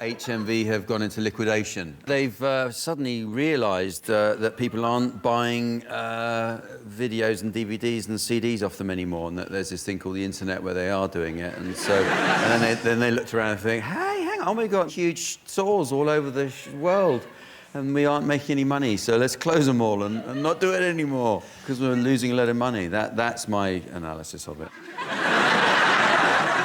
HMV have gone into liquidation. They've suddenly realised that people aren't buying videos and DVDs and CDs off them anymore, and that there's this thing called the internet where they are doing it. And so, and then they looked around and think, hey, hang on, we've got huge stores all over the world, and we aren't making any money, so let's close them all and not do it anymore, because we're losing a lot of money. That's my analysis of it.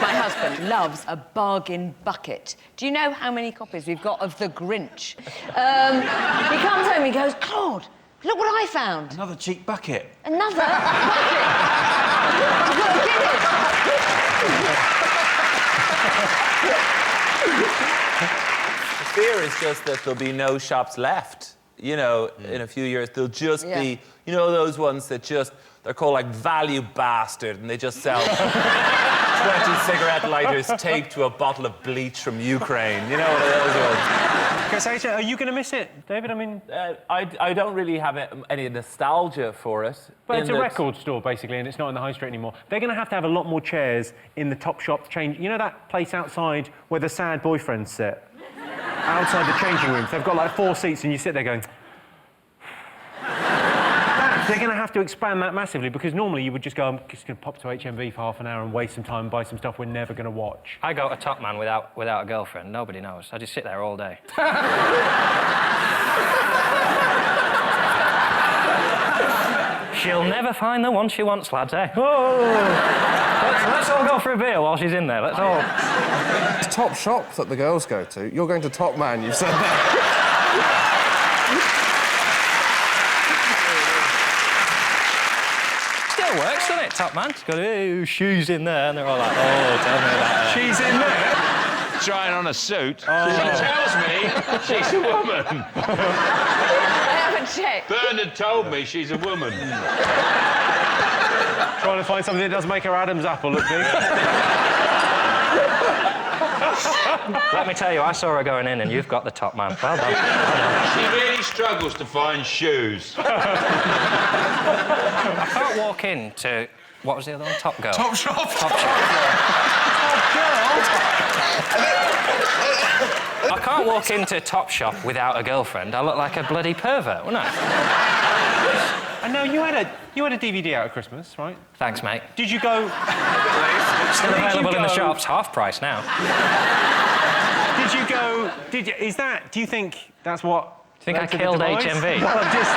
My husband loves a bargain bucket. Do you know how many copies we've got of The Grinch? He comes home and he goes, Claude, look what I found. Another cheap bucket. Another bucket. I've got a Guinness. The fear is just that there'll be no shops left. You know, in a few years, there'll just be, you know, those ones that just, they're called, like, Value Bastard, and they just sell 20 cigarette lighters taped to a bottle of bleach from Ukraine. You know, one of those ones. Are you going to miss it, David? I mean... I don't really have any nostalgia for it. But it's a record store, basically, and it's not in the high street anymore. They're going to have a lot more chairs in the Topshop change... You know that place outside where the sad boyfriends sit? Outside the changing rooms. They've got, like, 4 seats, and you sit there going... They're going to have to expand that massively, because normally you would just go, I'm just going to pop to HMV for half an hour and waste some time and buy some stuff we're never going to watch. I go to Top Man without a girlfriend. Nobody knows. I just sit there all day. She'll never find the one she wants, lads, eh? Oh! Let's all go for a beer while she's in there. Let's all... It's Top Shop that the girls go to. You're going to Top Man, you've said that. Still works, doesn't it, Top Man? She's got, oh, she's in there, and they're all like, oh, tell me about her. She's in there? Trying on a suit. Oh. She tells me she's a woman. I haven't checked. Bernard told me she's a woman. Trying to find something that does make her Adam's apple look big. Let me tell you, I saw her going in, and you've got the Top Man. Well done. She really struggles to find shoes. I can't walk into... What was the other one? Top Girl. Top Shop. Top Shop. I can't walk into Top Shop without a girlfriend. I look like a bloody pervert, wouldn't I? And now, you had a DVD out at Christmas, right? Thanks, mate. Did you go... Still available in the shops, half price now. Did you go... Is that... Do you think that's what... Do you think I killed HMV? Well, just...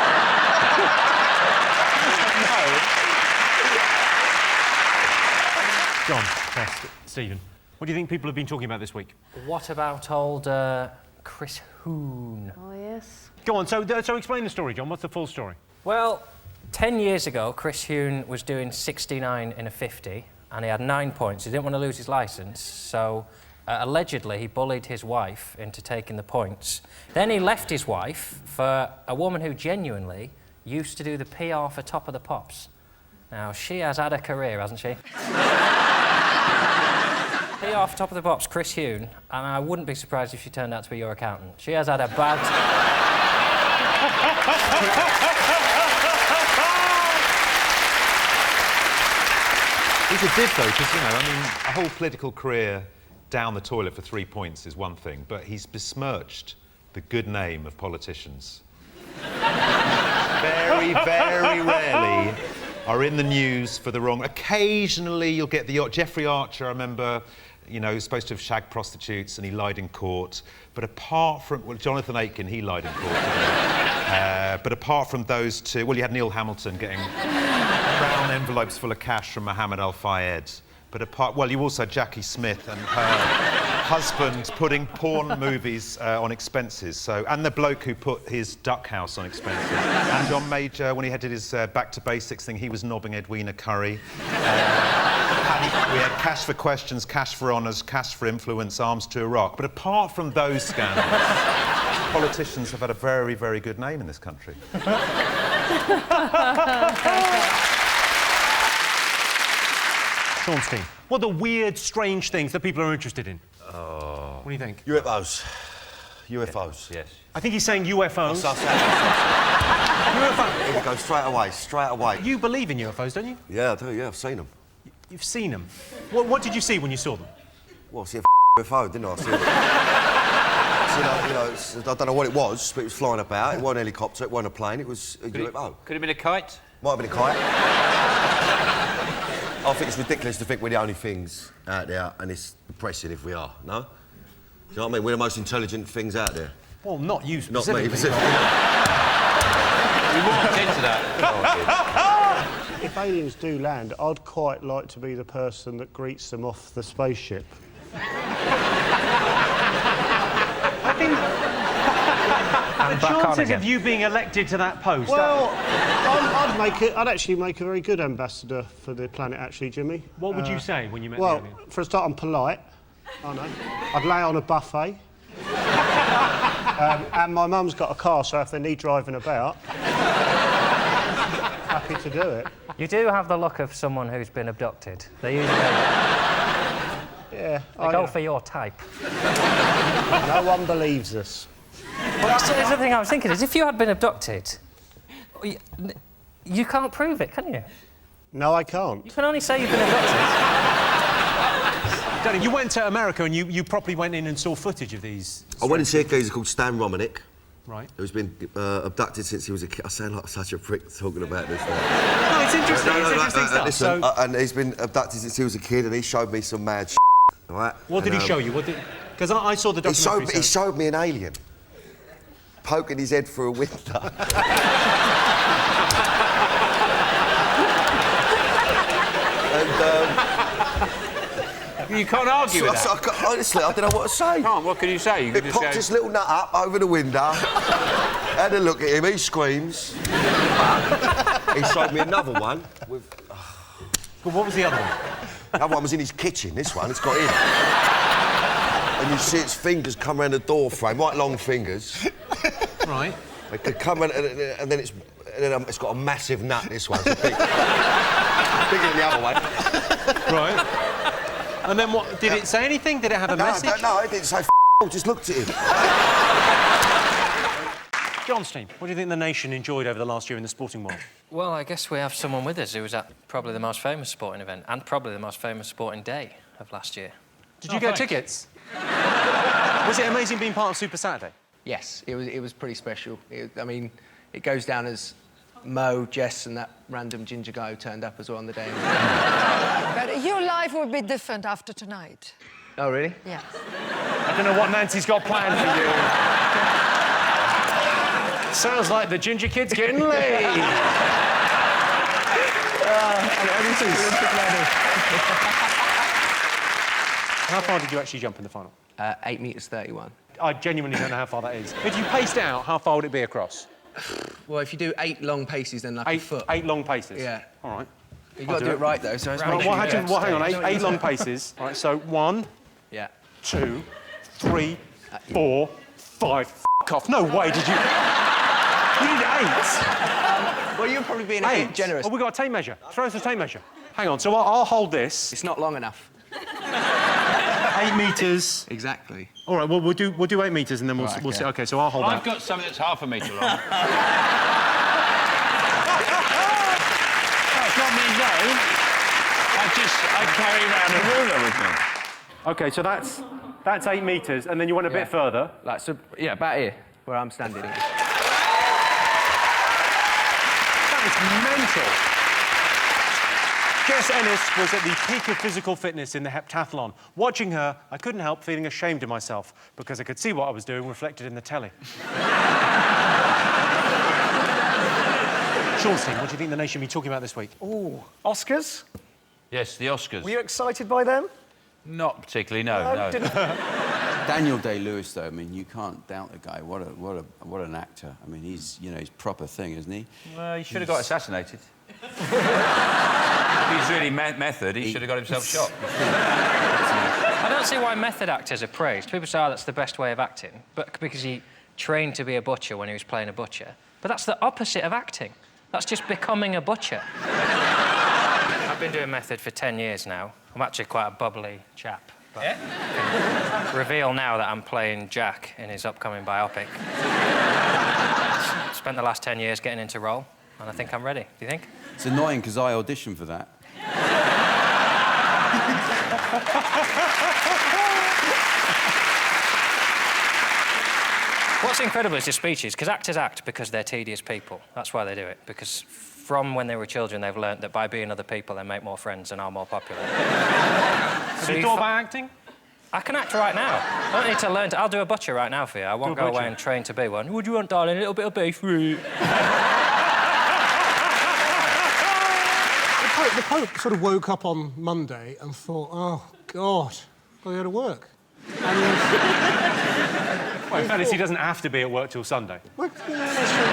John, Tess, Stephen, what do you think people have been talking about this week? What about old Chris Hoon? Oh, yes. Go on, so explain the story, John. What's the full story? Well, 10 years ago, Chris Hoon was doing 69 in a 50, and he had 9 points. He didn't want to lose his licence, so allegedly he bullied his wife into taking the points. Then he left his wife for a woman who genuinely used to do the PR for Top of the Pops. Now, she has had a career, hasn't she? PR for Top of the Pops, Chris Hoon, and I wouldn't be surprised if she turned out to be your accountant. She has had a bad... He's a div, though, because, you know, I mean, a whole political career down the toilet for 3 points is one thing, but he's besmirched the good name of politicians. Very, very rarely are in the news for the wrong... Occasionally you'll get the... Jeffrey Archer, I remember, you know, he was supposed to have shagged prostitutes and he lied in court. But apart from... Well, Jonathan Aitken, he lied in court. But apart from those two... Well, you had Neil Hamilton getting brown envelopes full of cash from Mohammed Al-Fayed. But apart... Well, you also had Jackie Smith and her husband putting porn movies on expenses. So, and the bloke who put his duck house on expenses. And John Major, when he did his Back to Basics thing, he was nobbing Edwina Curry. We had cash for questions, cash for honours, cash for influence, arms to Iraq. But apart from those scandals, politicians have had a very, very good name in this country. Sean, what are the weird, strange things that people are interested in? Oh. What do you think? UFOs. UFOs. Yes. I think he's saying UFOs. UFO. Here we go, straight away. You believe in UFOs, don't you? Yeah, I do, yeah, I've seen them. You've seen them? What did you see when you saw them? Well, I see a UFO, didn't I? I don't know what it was, but it was flying about. It wasn't a helicopter, it wasn't a plane, it was a UFO. Could have been a kite. Might have been a kite. I think it's ridiculous to think we're the only things out there, and it's depressing if we are, no? Do you know what I mean? We're the most intelligent things out there. Well, not you Not specifically. me, specifically. We walked into that. If aliens do land, I'd quite like to be the person that greets them off the spaceship. I think the chances of you being elected to that post... Well, I'd actually make a very good ambassador for the planet, actually, Jimmy. What would you say when you met the Well, alien? for a start, I'm polite. I know. I'd lay on a buffet. And my mum's got a car, so if they need driving about, happy to do it. You do have the look of someone who's been abducted. They usually Yeah. go for your type. No one believes us. Well, that's the other thing I was thinking is if you had been abducted, you can't prove it, can you? No, I can't. You can only say you've been abducted. Danny, you went to America and you properly went in and saw footage of these... I went and see a geezer called Stan Romanek. Right. Who's been abducted since he was a kid. I sound like such a prick talking about this. No, it's interesting. It's interesting stuff. Listen, So, and he's been abducted since he was a kid, and he showed me some mad shit, right? what did he show you? Because I saw the documentary. He showed me an alien poking his head through a window. You can't argue with that. Honestly, I don't know what to say. Can't. What can you say? You It can just popped go, his little nut up over the window. Had a look at him, he screams. He showed me another one with... Well, what was the other one? The other one was in his kitchen, this one, it's got in. And you see its fingers come around the door frame, right long fingers. Right. They could come around, and then it's got a massive nut, this one. It's bigger than the other one. Right. And then what? Did it say anything? Did it have a message? No, it didn't say just looked at him. Johnstein, what do you think the nation enjoyed over the last year in the sporting world? Well, I guess we have someone with us who was at probably the most famous sporting event and probably the most famous sporting day of last year. Did you get tickets? Was it amazing being part of Super Saturday? Yes, it was pretty special. I mean, it goes down as Mo, Jess and that random ginger guy who turned up as well on the day. But your life will be different after tonight. Oh, really? Yes. I don't know what Nancy's got planned for you. Sounds like the ginger kid's getting laid. How far did you actually jump in the final? 8 metres 31. I genuinely don't know how far that is. If you paced out, how far would it be across? Well, if you do 8 long paces, then like a foot. 8 long paces? Yeah. All right. You've got to do it right, though, so it's Hang on, 8 long paces. All right, so 1, yeah. 2, 3, 4, 5. F*** off. No way did you... You need 8. Well, you're probably being a bit generous. Oh, we've got a tape measure. Throw us a tape measure. Hang on, so I'll hold this. It's not long enough. 8 metres. Exactly. All right, well, we'll do 8 metres and then we'll see. OK, so I'll hold that. I've got something that's half a metre long. It's not me, no. I carry around a ruler with me. OK, so that's 8 metres, and then you went a bit further. Like, so, yeah, about here, where I'm standing. That is mental. Jess Ennis was at the peak of physical fitness in the heptathlon. Watching her, I couldn't help feeling ashamed of myself because I could see what I was doing reflected in the telly. Seanstein, what do you think the nation will be talking about this week? Ooh, Oscars? Yes, the Oscars. Were you excited by them? Not particularly, no. Daniel Day-Lewis, though, I mean, you can't doubt the guy. What an actor. I mean, he's proper thing, isn't he? Well, he should have got assassinated. If he's really method, he should have got himself shot. I don't see why method actors are praised. People say, oh, that's the best way of acting, but because he trained to be a butcher when he was playing a butcher. But that's the opposite of acting. That's just becoming a butcher. I've been doing method for 10 years now. I'm actually quite a bubbly chap. But I can reveal now that I'm playing Jack in his upcoming biopic. Spent the last 10 years getting into role, and I think I'm ready. Do you think? It's annoying because I auditioned for that. What's incredible is his speeches, because actors act because they're tedious people. That's why they do it, because from when they were children, they've learnt that by being other people, they make more friends and are more popular. Have you thought about acting? I can act right now. I don't need to learn to... I'll do a butcher right now for you. I won't go away and train to be one. What do you want, darling? A little bit of beef? The Pope sort of woke up on Monday and thought, oh, God, I've got to go to work. Well, in fairness, he doesn't have to be at work till Sunday. Well, yeah, that's true.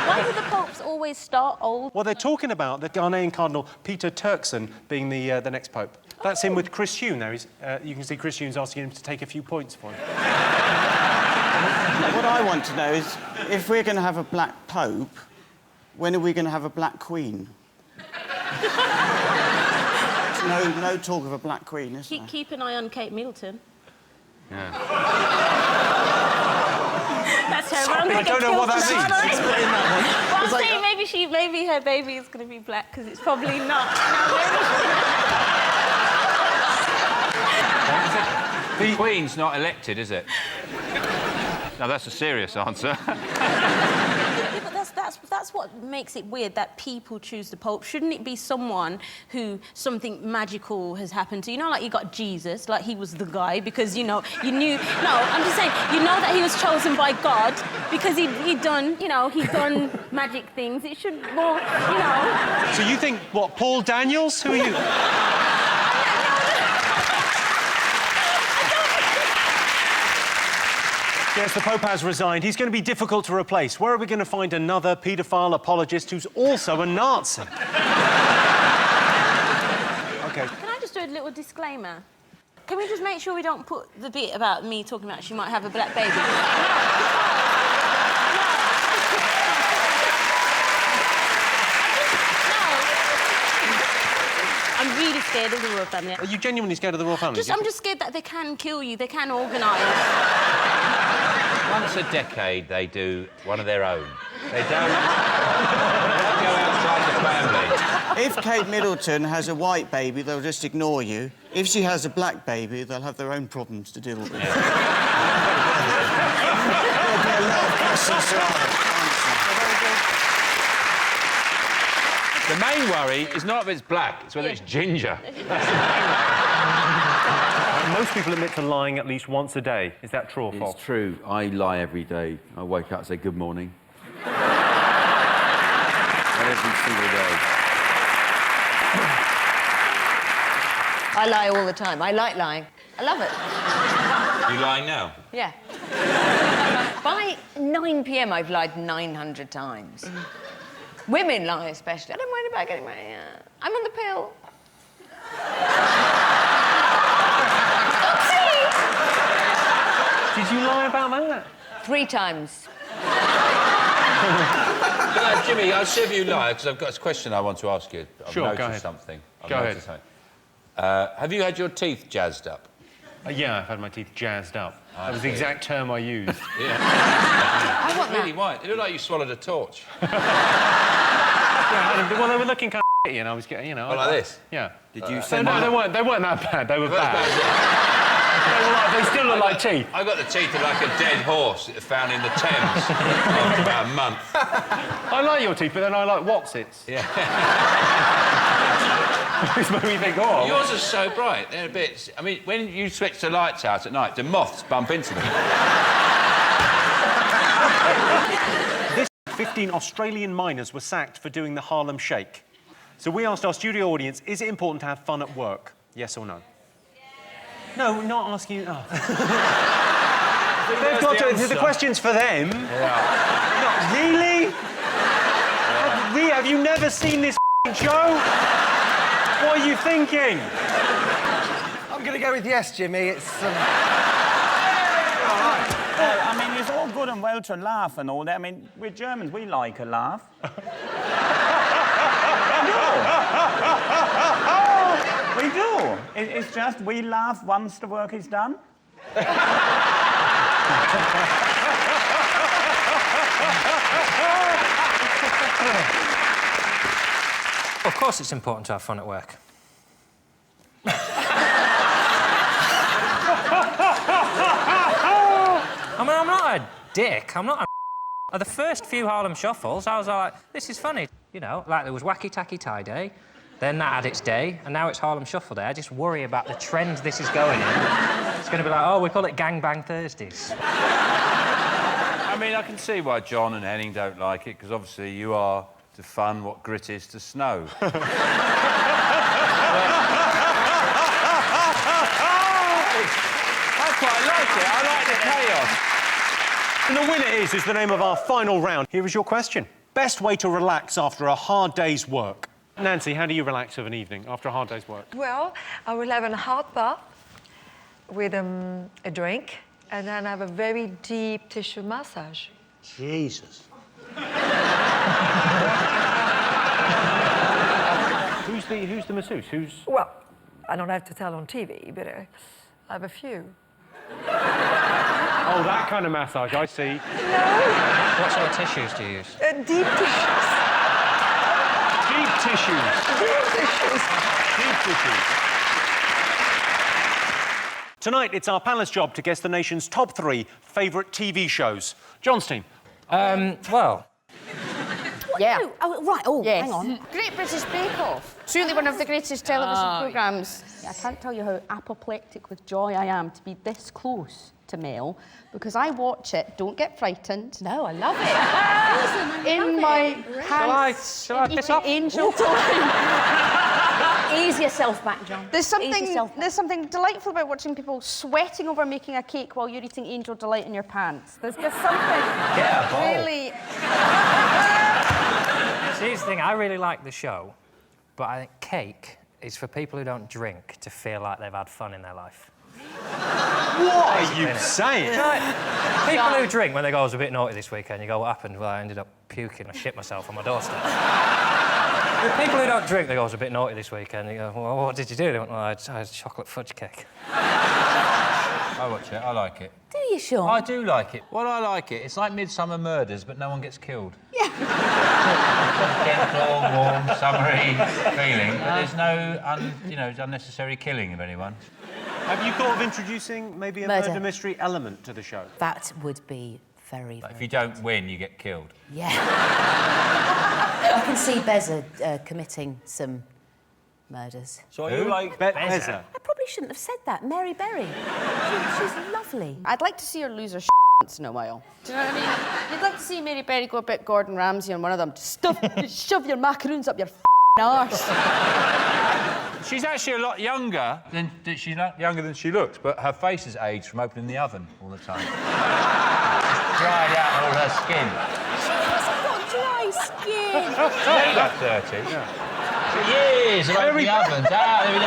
Why do the popes always start old? Well, they're talking about the Ghanaian Cardinal Peter Turkson being the next Pope. That's him with Chris Huhne there. You can see Chris Huhne's asking him to take a few points for him. What I want to know is, if we're going to have a black Pope, when are we going to have a black Queen? No talk of a black Queen, is there? Keep an eye on Kate Middleton. Yeah. That's her. I don't know what that means. Explain that one. Well, I'm saying maybe her baby is going to be black because it's probably not. The Queen's not elected, is it? No, that's a serious answer. Yeah, but that's what makes it weird that people choose the Pope. Shouldn't it be someone who something magical has happened to? You know, like you got Jesus, like he was the guy because, you know, you knew... No, I'm just saying, you know that he was chosen by God because he'd done magic things. It should more, you know... So you think, what, Paul Daniels? Who are you? Yes, the Pope has resigned. He's going to be difficult to replace. Where are we going to find another paedophile apologist who's also a Nazi? OK. Can I just do a little disclaimer? Can we just make sure we don't put the bit about me talking about she might have a black baby? I'm really scared of the royal family. Are you genuinely scared of the royal family? I'm just scared that they can kill you, they can organise. Once a decade, they do one of their own. They don't go outside the family. If Kate Middleton has a white baby, they'll just ignore you. If she has a black baby, they'll have their own problems to deal with. Yeah. There'll be a lot of questions to ask. The main worry is not if it's black, it's whether it's ginger. Most people admit to lying at least once a day. Is that true or false? It's true. I lie every day. I wake up and say good morning. Every single day. I lie all the time. I like lying. I love it. You lying now? Yeah. By 9 p.m, I've lied 900 times. Women lie especially. I don't mind about getting my... I'm on the pill. Did you lie about that? 3 times. Jimmy, I'll see if you lie, because I've got a question I want to ask you. I've Sure, noticed go ahead. something. Go ahead. Have you had your teeth jazzed up? Yeah, I've had my teeth jazzed up. That was the exact term I used. Yeah. I want really white. It looked like you swallowed a torch. Yeah, well, they were looking kind of shitty and I was getting, you know... Like this? Yeah. Did you send them... No, they weren't that bad. They were bad. They still look like teeth. I got the teeth of like a dead horse found in the Thames after about a month. I like your teeth, but then I like Watsits. Yeah. Which made me think, oh... Yours are so bright. They're a bit... I mean, when you switch the lights out at night, the moths bump into them. 15 Australian miners were sacked for doing the Harlem Shake. So we asked our studio audience, is it important to have fun at work? Yes or no? No, not asking you... Oh. They've got to... The question's for them. Yeah. No, really? Yeah. Have you never seen this show? What are you thinking? I'm going to go with yes, Jimmy. It's... I mean, it's all good and well to laugh and all that. I mean, we're Germans, we like a laugh. We do. It's just we laugh once the work is done. Of course it's important to have fun at work. I mean, I'm not not a dick. I'm not a... At the first few Harlem Shuffles, I was like, this is funny. You know, like there was Wacky Tacky Tie Day, then that had its day, and now it's Harlem Shuffle Day. I just worry about the trend this is going in. It's going to be like, oh, we call it Gangbang Thursdays. I mean, I can see why John and Henning don't like it, because obviously you are to fun what grit is to snow. I quite like it. I like the chaos. And the winner is the name of our final round. Here is your question. Best way to relax after a hard day's work. Nancy, how do you relax of an evening after a hard day's work? Well, I will have a hot bath with a drink, and then have a very deep tissue massage. Jesus. Who's the masseuse? Well, I don't have to tell on TV, but I have a few. Oh, that kind of massage, I see. No. What sort of tissues do you use? Deep tissues. Deep tissues. Deep tissues. Deep tissues. Tonight, it's our panel's job to guess the nation's top 3 favourite TV shows. John's team. Well... Yeah. Oh, right. Oh, Yes. hang on. Great British Bake Off. Truly one of the greatest television programmes. I can't tell you how apoplectic with joy I am to be this close to Mel, because I watch it, don't get frightened. No, I love it. In my pants. Shall I piss off? Angel Ease yourself back, John. There's something delightful about watching people sweating over making a cake while you're eating Angel Delight in your pants. There's just something really... See, here's the thing, I really like the show, but I think cake is for people who don't drink to feel like they've had fun in their life. What are you saying? People who drink, when they go, I was a bit naughty this weekend, you go, what happened? Well, I ended up puking. I shit myself on my doorstep. People who don't drink, they go, I was a bit naughty this weekend. You go, well, what did you do? They went, well, I had chocolate fudge cake. I watch it, I like it. Do you, Sean? I do like it. Well, I like it. It's like Midsummer Murders, but no one gets killed. Yeah. Gentle, warm, summery feeling, but there's no, unnecessary killing of anyone. Have you thought of introducing maybe a murder mystery element to the show? That would be very, Like, if you don't win, you get killed. Yeah. I can see Beza committing some murders. So are you like Beza? I probably shouldn't have said that. Mary Berry. She's lovely. I'd like to see her lose her once in a while. Do you know what I mean? You'd like to see Mary Berry go a bit Gordon Ramsay on one of them. Just shove your macaroons up your arse. She's actually a lot younger than she's not younger than she looks, but her face has aged from opening the oven all the time. She's dried out all her skin. She hasn't got dry skin. She's only about 30. Yeah. Years of opening ovens. There we go.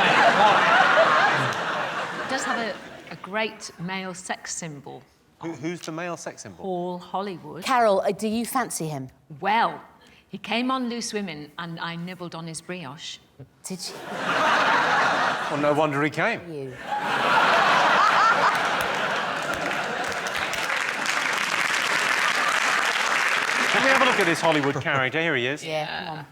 It does have a great male sex symbol. Who's the male sex symbol? Paul Hollywood. Carol, do you fancy him? Well, he came on Loose Women and I nibbled on his brioche. Did you? Well, no wonder he came. You. Let me have a look at this Hollywood character. Here he is. Yeah, come on.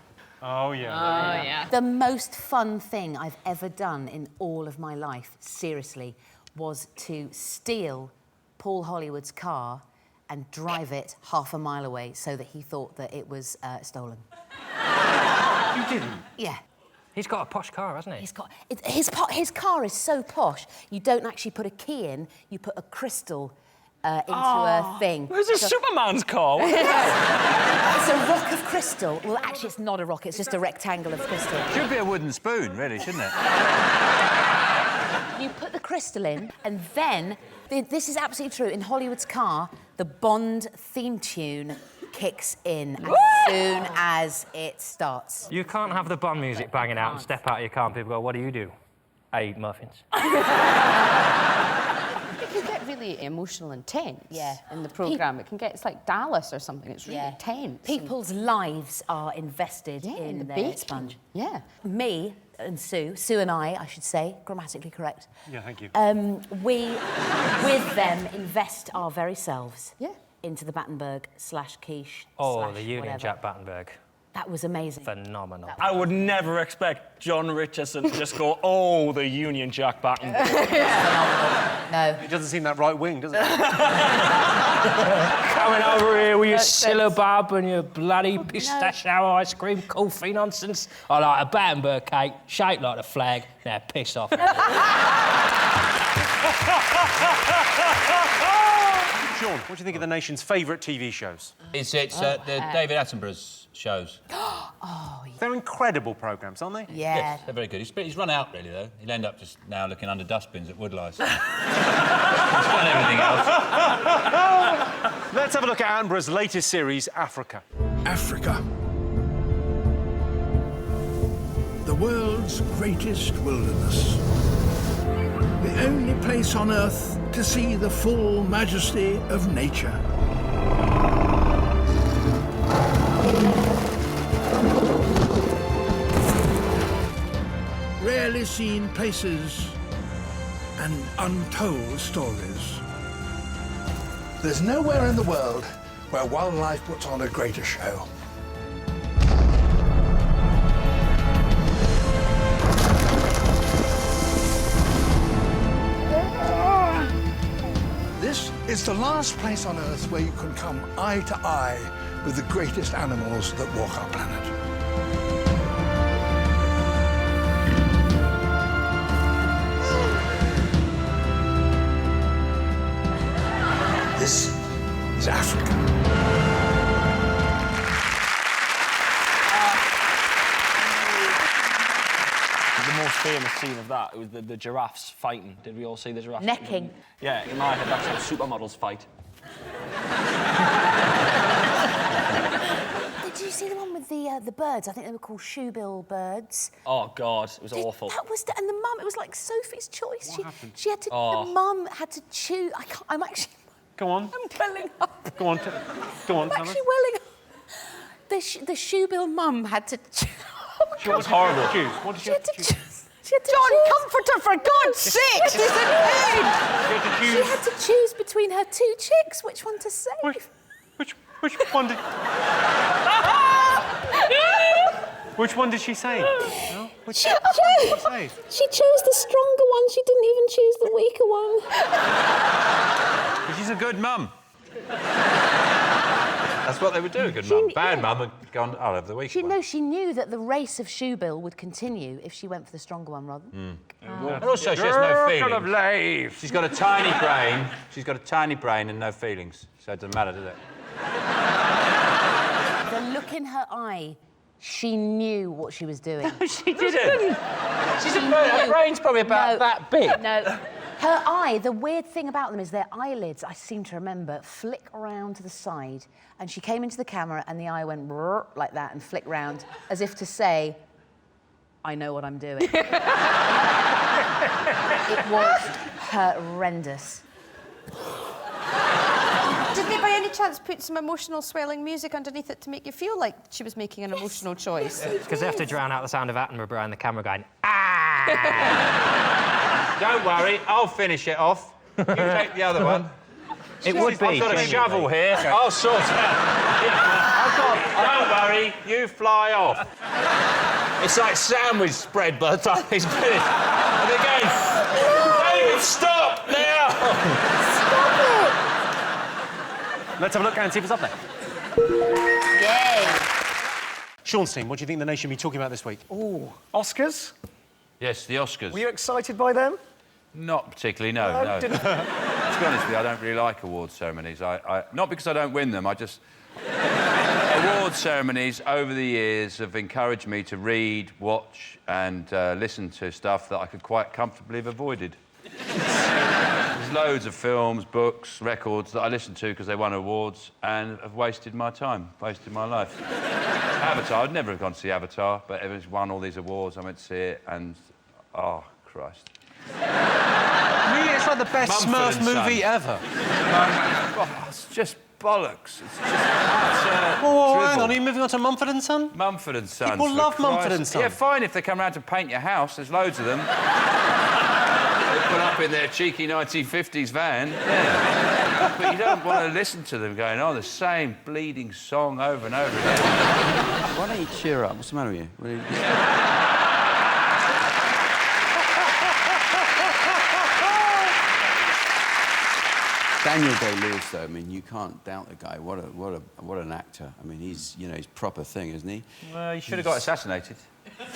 Oh, yeah. Oh, yeah. The most fun thing I've ever done in all of my life, seriously, was to steal Paul Hollywood's car and drive it half a mile away so that he thought that it was stolen. You didn't? Yeah. He's got a posh car, hasn't he? He's got... his car is so posh, you don't actually put a key in, you put a crystal into a thing. Where's a Superman's car? It's a rock of crystal. Well, actually, it's not a rock, it's just a rectangle of crystal. Should be a wooden spoon, really, shouldn't it? You put the crystal in, and then, this is absolutely true, in Hollywood's car, the Bond theme tune kicks in as soon as it starts. You can't have the Bond music banging out and step out of your car and people go, what do? I eat muffins. It can get really emotional and tense in the programme. It's like Dallas or something. It's really tense. People's lives are invested in the their baking. sponge. Yeah. Me and Sue and I should say, grammatically correct. Yeah, thank you. We, with them, invest our very selves into the Battenberg /quiche Oh, the Union Jack Battenberg. That was amazing. Phenomenal. I would never expect John Richardson to just go, oh, the Union Jack baton. No. It doesn't seem that right-wing, does it? Coming over here with your syllabub and your bloody pistachio ice cream, coffee nonsense. I like a Battenberg cake, shaped like a flag. Now, piss off. Sean, what do you think of the nation's favourite TV shows? It's the David Attenborough's shows. They're incredible programmes, aren't they? Yeah. Yes, they're very good. He's run out, really, though. He'll end up just now looking under dustbins at woodlice. He's done everything else. Let's have a look at Attenborough's latest series, Africa. Africa. The world's greatest wilderness. The only place on Earth to see the full majesty of nature. Rarely seen places and untold stories. There's nowhere in the world where wildlife puts on a greater show. This is the last place on Earth where you can come eye to eye with the greatest animals that walk our planet. This is Africa. The most famous scene of that was the giraffes fighting. Did we all see the giraffes? Necking. Yeah, in my head, that's how supermodels fight. Did you see the one with the birds? I think they were called shoebill birds. Oh, God, it was awful. That was... And the mum, it was like Sophie's choice. What happened? She had to... Oh. The mum had to choose... I'm actually... Go on. I'm welling up. Go on, go on, I'm tell actually us. welling up. The shoebill mum had to... It was horrible. What did She had to choose? choose. She had to John, comforter, for God's sake! This is a pain! She had to choose between her two chicks, which one to save. Which one did... Which one did she say? No? She chose the stronger one. She didn't even choose the weaker one. But she's a good mum. That's what they would do, a good mum. Bad mum would go on, I'll have the weak one. She knew that the race of shoebill would continue if she went for the stronger one rather. And also, she has no feelings. She's got a tiny brain. She's got a tiny brain and no feelings. So it doesn't matter, does it? The look in her eye, she knew what she was doing. No, she didn't. Her brain's probably about that big. No. Her eye, the weird thing about them is their eyelids, I seem to remember, flick around to the side, and she came into the camera and the eye went brrr, like that and flicked round, as if to say, I know what I'm doing. It was horrendous. Did they by any chance put some emotional swelling music underneath it to make you feel like she was making an emotional choice? Because they have to drown out the sound of Attenborough behind the camera going, Don't worry, I'll finish it off. You take the other one. It would be. I've got a shovel here. I'll sort it out. Don't worry, you fly off. It's like sandwich spread by the time he's finished. And they're going, David, stop now! Stop it! Let's have a look and see if it's up there. Yay! Sean's team, what do you think the nation will be talking about this week? Ooh, Oscars? Yes, the Oscars. Were you excited by them? Not particularly, no. To be honest with you, I don't really like award ceremonies. Not because I don't win them, I just... Award ceremonies over the years have encouraged me to read, watch and listen to stuff that I could quite comfortably have avoided. There's loads of films, books, records that I listen to because they won awards and have wasted my time, wasted my life. Avatar, I'd never have gone to see Avatar, but it's won all these awards, I went to see it and... Oh, Christ. Really, it's like the best Mumford Smurf movie ever. It's just bollocks. It's just Oh, hang on, are you moving on to Mumford & Son? Mumford & Sons. People love Mumford & Son. Yeah, fine if they come round to paint your house. There's loads of them. They put up in their cheeky 1950s van. Yeah. But you don't want to listen to them going, oh, the same bleeding song over and over again. Why don't you cheer up? What's the matter with you? Daniel Day-Lewis, though, I mean, you can't doubt the guy. What an actor. I mean, he's, you know, he's proper thing, isn't he? Well, he should have got assassinated. If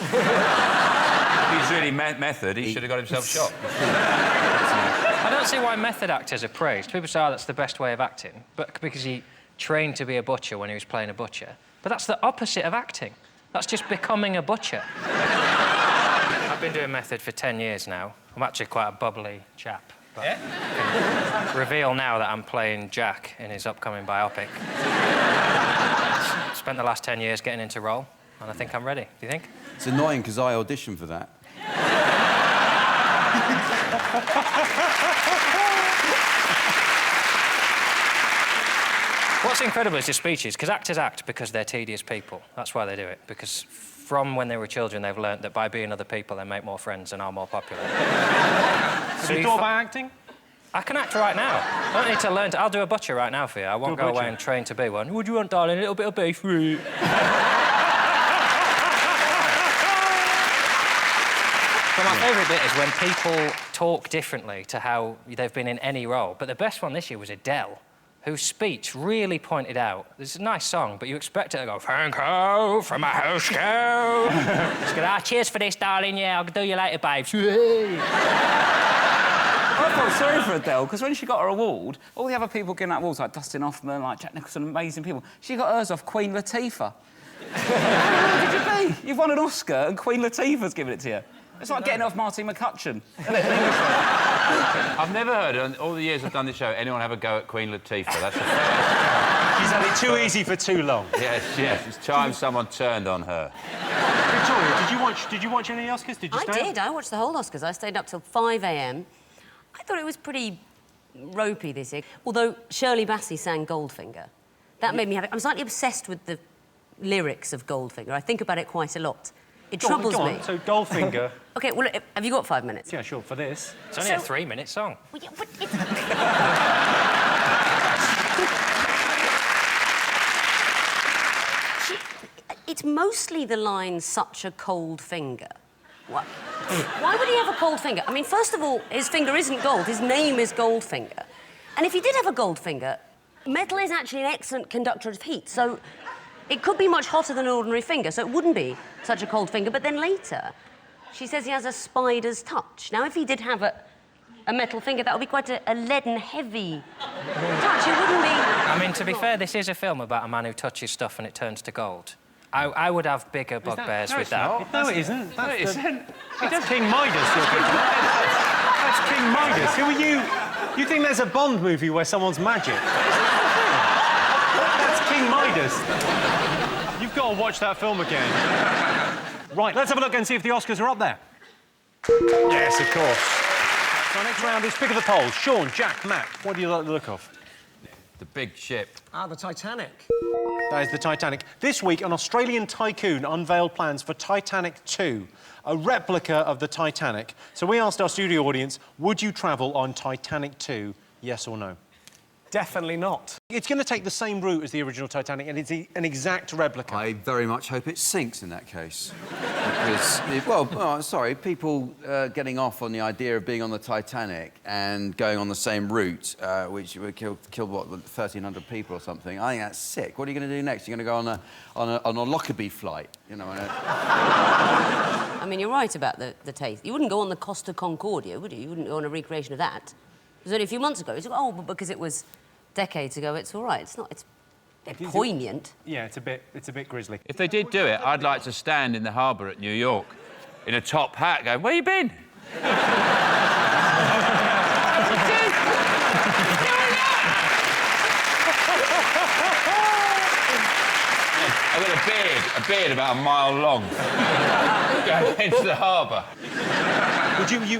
he's really method, he should have got himself shot. I don't see why method actors are praised. People say, oh, that's the best way of acting, but because he trained to be a butcher when he was playing a butcher. But that's the opposite of acting. That's just becoming a butcher. I've been doing method for 10 years now. I'm actually quite a bubbly chap. But I can reveal now that I'm playing Jack in his upcoming biopic. Spent the last 10 years getting into role, and I think I'm ready. Do you think? It's annoying because I auditioned for that. What's incredible is his speeches, because actors act because they're tedious people. That's why they do it, because from when they were children, they've learnt that by being other people, they make more friends and are more popular. Have you thought about acting? I can act right now. I don't need to learn to... I'll do a butcher right now for you. I won't go away and train to be one. What do you want, darling? A little bit of beef? But my favourite bit is when people talk differently to how they've been in any role. But the best one this year was Adele, whose speech really pointed out... This is a nice song, but you expect it to go, thank you for my house girl. She's going, cheers for this, darling, yeah, I'll do you later, babes. I felt sorry for Adele, because when she got her award, all the other people getting that awards, like Dustin Hoffman, like Jack Nicholson, amazing people, she got hers off Queen Latifah. Where did you be? You've won an Oscar and Queen Latifah's giving it to you. It's like getting it off Marty McCutcheon. I've never heard, in all the years I've done this show, anyone have a go at Queen Latifah. That's the first. She's had it too easy for too long. Yes, yes. It's time someone turned on her. Victoria, did you watch any Oscars? Did you stay? I did. I watched the whole Oscars. I stayed up till 5 a.m. I thought it was pretty ropey this year. Although Shirley Bassey sang Goldfinger. That made me happy. I'm slightly obsessed with the lyrics of Goldfinger. I think about it quite a lot. It troubles go me. on. So Goldfinger... OK, well, have you got 5 minutes? Yeah, sure, for this. It's only a 3-minute song. Well, yeah, but it's... It's mostly the line, such a cold finger. What? Why would he have a cold finger? I mean, first of all, his finger isn't gold. His name is Goldfinger. And if he did have a gold finger, metal is actually an excellent conductor of heat, so it could be much hotter than an ordinary finger, so it wouldn't be such a cold finger. But then later, she says he has a spider's touch. Now, if he did have a metal finger, that would be quite a leaden, heavy touch. It wouldn't be... I mean, to be fair, this is a film about a man who touches stuff and it turns to gold. I would have bigger bugbears with that. No, it isn't. That's King Midas. That's King Midas. Who are you? You think there's a Bond movie where someone's magic? That's King Midas. You've got to watch that film again. Right, let's have a look and see if the Oscars are up there. Yes, of course. So next round is pick of the polls. Sean, Jack, Matt, what do you like the look of? The big ship. Ah, the Titanic. That is the Titanic. This week, an Australian tycoon unveiled plans for Titanic 2, a replica of the Titanic. So we asked our studio audience, would you travel on Titanic 2, yes or no? Definitely not. It's going to take the same route as the original Titanic, and it's an exact replica. I very much hope it sinks in that case. Because, people getting off on the idea of being on the Titanic and going on the same route, which would killed what, 1,300 people or something. I think that's sick. What are you going to do next? You're going to go on a Lockerbie flight, you know? I mean, you're right about the taste. You wouldn't go on the Costa Concordia, would you? You wouldn't go on a recreation of that. It was only a few months ago. It's, but because it was decades ago, it's all right. It's not... It's a bit poignant. Yeah, it's a bit grisly. If they did do it, I'd like to stand in the harbour at New York in a top hat going, where you been? I've got a beard about a mile long, going into the harbour.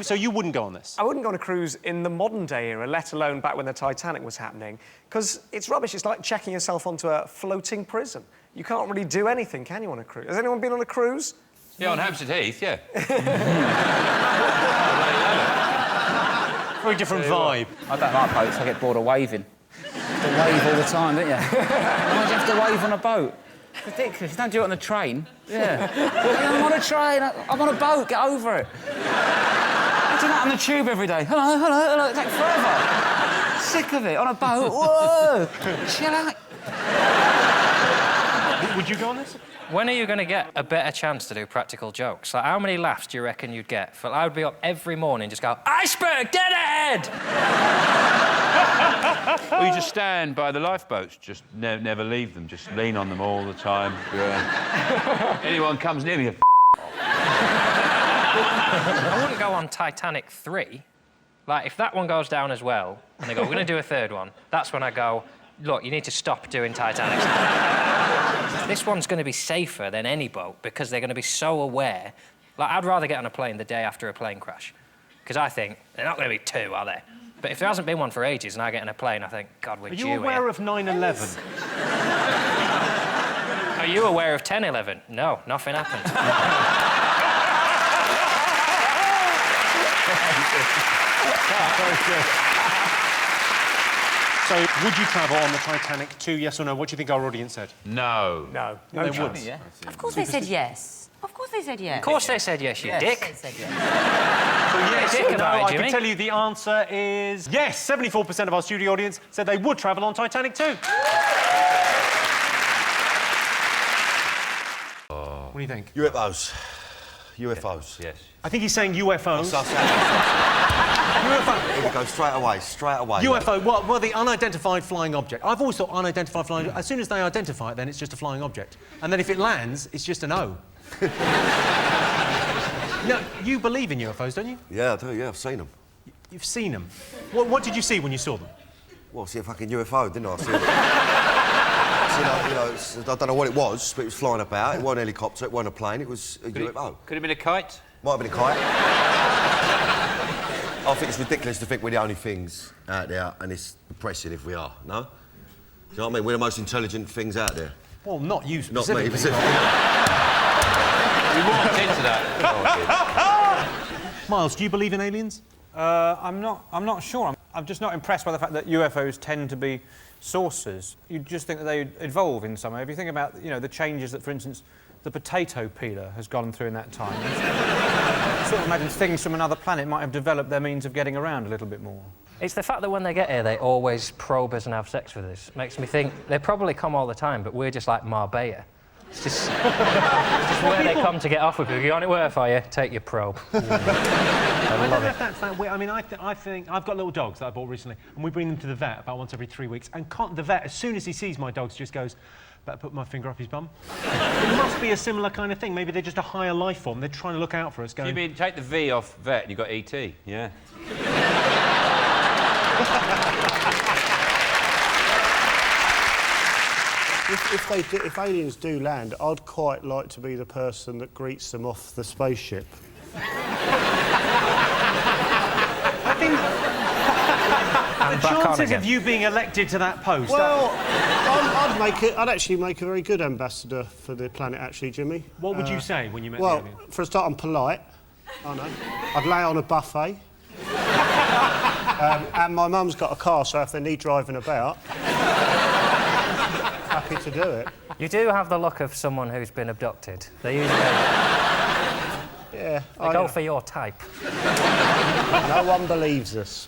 So you wouldn't go on this? I wouldn't go on a cruise in the modern day era, let alone back when the Titanic was happening, because it's rubbish. It's like checking yourself onto a floating prison. You can't really do anything, can you, on a cruise? Has anyone been on a cruise? Yeah, on Hampstead Heath, yeah. Very different vibe. I don't like boats. I get bored of waving. To wave all the time, don't you? Why do you have to wave on a boat? It's ridiculous. You don't do it on a train. Yeah. I'm on a train. I'm on a boat. Get over it. I do that on the tube every day. Hello, hello, hello. It takes forever. Sick of it. On a boat. Whoa. Chill out. Would you go on this? When are you going to get a better chance to do practical jokes? Like, how many laughs do you reckon you'd get? I would be up every morning just go, iceberg, dead ahead! Or you just stand by the lifeboats, just never leave them, just lean on them all the time. Yeah. Anyone comes near me, I wouldn't go on Titanic 3. Like, if that one goes down as well, and they go, we're going to do a third one, that's when I go, look, you need to stop doing Titanic. This one's going to be safer than any boat because they're going to be so aware. Like, I'd rather get on a plane the day after a plane crash because I think they're not going to be two, are they? But if there hasn't been one for ages and I get in a plane, I think, God, we're due here. Are you aware of 9/11? Are you aware of 10/11? No, nothing happened. So, would you travel on the Titanic too, yes or no? What do you think our audience said? No. No. No They chance. would. Yeah. Of course they said yes. Of course they said yes. Of course they said yes, you dick. They said yes. So yes Dick or no, about it, I Jimmy. can tell you the answer is yes. 74% of our studio audience said they would travel on Titanic too. What do you think? UFOs. UFOs. Yes. I think he's saying UFOs. UFO. Here we go, straight away. UFO, well, the unidentified flying object. I've always thought unidentified flying... As soon as they identify it, then it's just a flying object. And then if it lands, it's just an O. No, you believe in UFOs, don't you? Yeah, I do, yeah, I've seen them. You've seen them? What did you see when you saw them? Well, I see a fucking UFO, didn't I? I don't know what it was, but it was flying about. It wasn't a helicopter, it wasn't a plane, it was a UFO. Could it have been a kite? Might have been a kite. I think it's ridiculous to think we're the only things out there, and it's depressing if we are, no? Do you know what I mean? We're the most intelligent things out there. Well, not you Not specifically. me, We walked into that. Miles, do you believe in aliens? I'm not sure. I'm just not impressed by the fact that UFOs tend to be saucers. You'd just think that they evolve in some way. If you think about, the changes that, for instance, the potato peeler has gone through in that time. Sort of imagine things from another planet might have developed their means of getting around a little bit more. It's the fact that when they get here, they always probe us and have sex with us. Makes me think they probably come all the time, but we're just like Marbella. It's just where they come to get off with you. You want it work for you? Take your probe. I don't know if that's that weird. I mean, I think I've got little dogs that I bought recently, and we bring them to the vet about once every 3 weeks. And the vet, as soon as he sees my dogs, just goes, "Better put my finger up his bum." It must be a similar kind of thing. Maybe they're just a higher life form. They're trying to look out for us. Going, You mean take the V off vet and you've got ET? Yeah. If aliens do land, I'd quite like to be the person that greets them off the spaceship. I think the chances of you being elected to that post. Well, I'd actually make a very good ambassador for the planet, actually, Jimmy. What would you say when you met the Well, alien? for a start, I'm polite. I know. I'd lay on a buffet. And my mum's got a car, so if they need driving about, happy to do it. You do have the look of someone who's been abducted. They usually Yeah. they go for your type. No one believes us.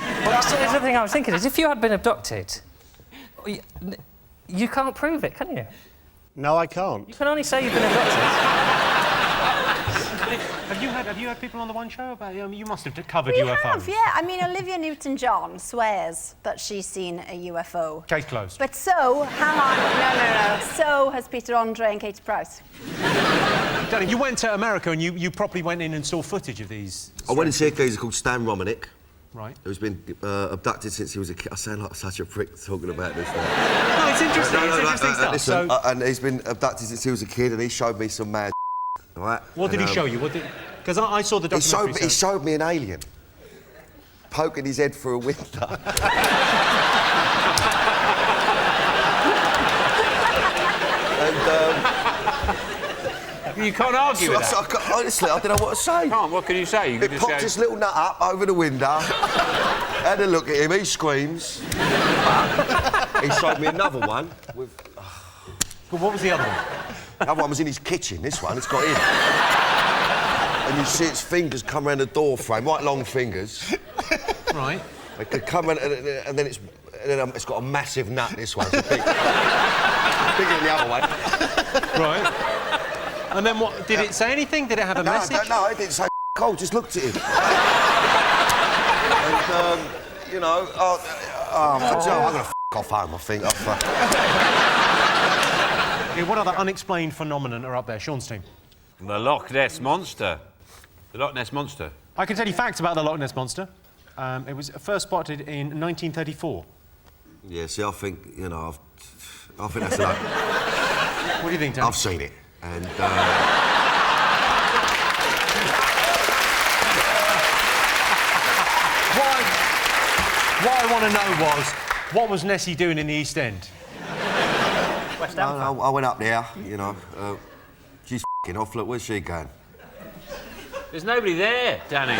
Well, that's the thing I was thinking is if you had been abducted, you can't prove it, can you? No, I can't. You can only say you've been abducted. Have you had people on the One Show about? You must have covered We UFOs. have, yeah. I mean, Olivia Newton-John swears that she's seen a UFO. Case closed. But so, hang on, no. So has Peter Andre and Katie Price. Danny, you went to America and you properly went in and saw footage of these. I went and see a geezer called Stan Romanek. Right. Who's been abducted since he was a kid. I sound like such a prick talking about this. No, it's interesting. It's interesting stuff. Listen, and he's been abducted since he was a kid, and he showed me some mad. Right? What did he show you? Because I saw the documentary. He showed me an alien poking his head through a window. You can't argue with that. Honestly, I don't know what to say. Can't. What can you say? You It popped his little nut up over the window. Had a look at him. He screams. he showed me another one with... Well, what was the other one? The other one was in his kitchen, this one. It's got in. And you see its fingers come around the door frame, right long fingers. Right. They could come around, and then it's got a massive nut, this one. It's bigger than the other one. Right. And then what? Did it say anything? Did it have a message? No, it didn't say cold, just looked at him. And, you know, I'm going to off home, I think. Okay, what other unexplained phenomenon are up there? Sean's team. The Loch Ness Monster. The Loch Ness Monster. I can tell you facts about the Loch Ness Monster. It was first spotted in 1934. Yeah, see, I think, you know, I think that's like... What do you think, Dan? I've seen it, and... What I want to know was, what was Nessie doing in the East End? West Ham. I went up there, you know. She's f***ing off. Look, where's she going? There's nobody there, Danny.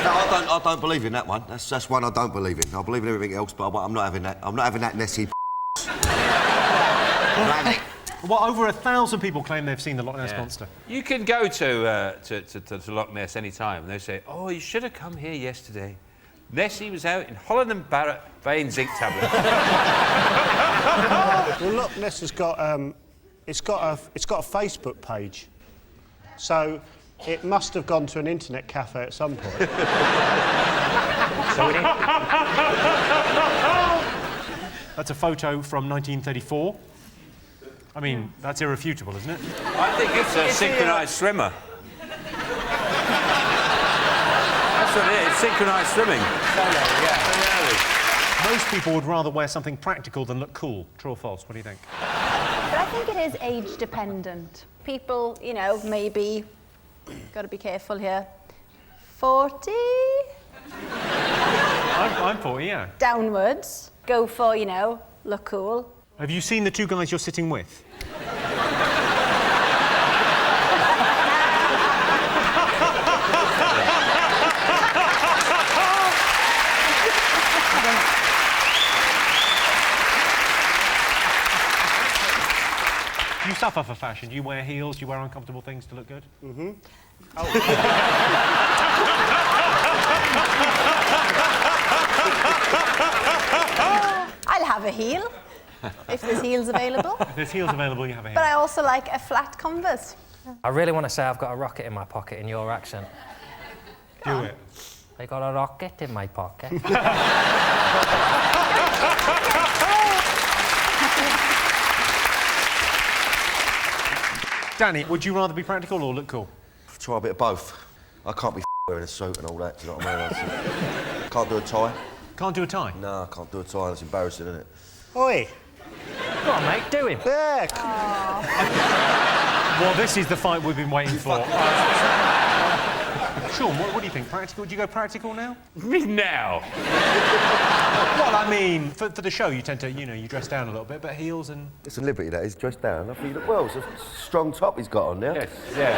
No, I don't believe in that one. That's one I don't believe in. I believe in everything else, but I'm not having that. I'm not having that Nessie. Well, over 1,000 people claim they've seen the Loch Ness Monster. You can go to Loch Ness any time, and they say, "Oh, you should have come here yesterday. Nessie was out in Holland and Barrett buying zinc tablets." Well, Loch Ness has got it's got a Facebook page, so it must have gone to an internet cafe at some point. That's a photo from 1934. I mean, that's irrefutable, isn't it? I think it's a synchronised swimmer. That's what it is, synchronised swimming. Most people would rather wear something practical than look cool. True or false? What do you think? But I think it is age dependent. People, you know, maybe, got to be careful here, 40? I'm 40, yeah. Downwards, go for, you know, look cool. Have you seen the two guys you're sitting with? Do you suffer for fashion? Do you wear heels? Do you wear uncomfortable things to look good? Mm-hmm. I'll have a heel, if there's heels available. If there's heels available, you have a heel. But I also like a flat Converse. I really want to say I've got a rocket in my pocket in your accent. Do it. I got a rocket in my pocket. Danny, would you rather be practical or look cool? Try a bit of both. I can't be wearing a suit and all that, do you know what I mean? Can't do a tie. Can't do a tie? No, I can't do a tie. That's embarrassing, isn't it? Oi! Go on, mate, do him. Yeah. Well, this is the fight we've been waiting for. Sean, what do you think? Practical? Do you go practical now? Now? Well, I mean, for the show, you tend to, you know, you dress down a little bit, but heels and... It's a liberty, that is, dressed down. I think, look, well, it's a strong top he's got on there. Yes, yeah.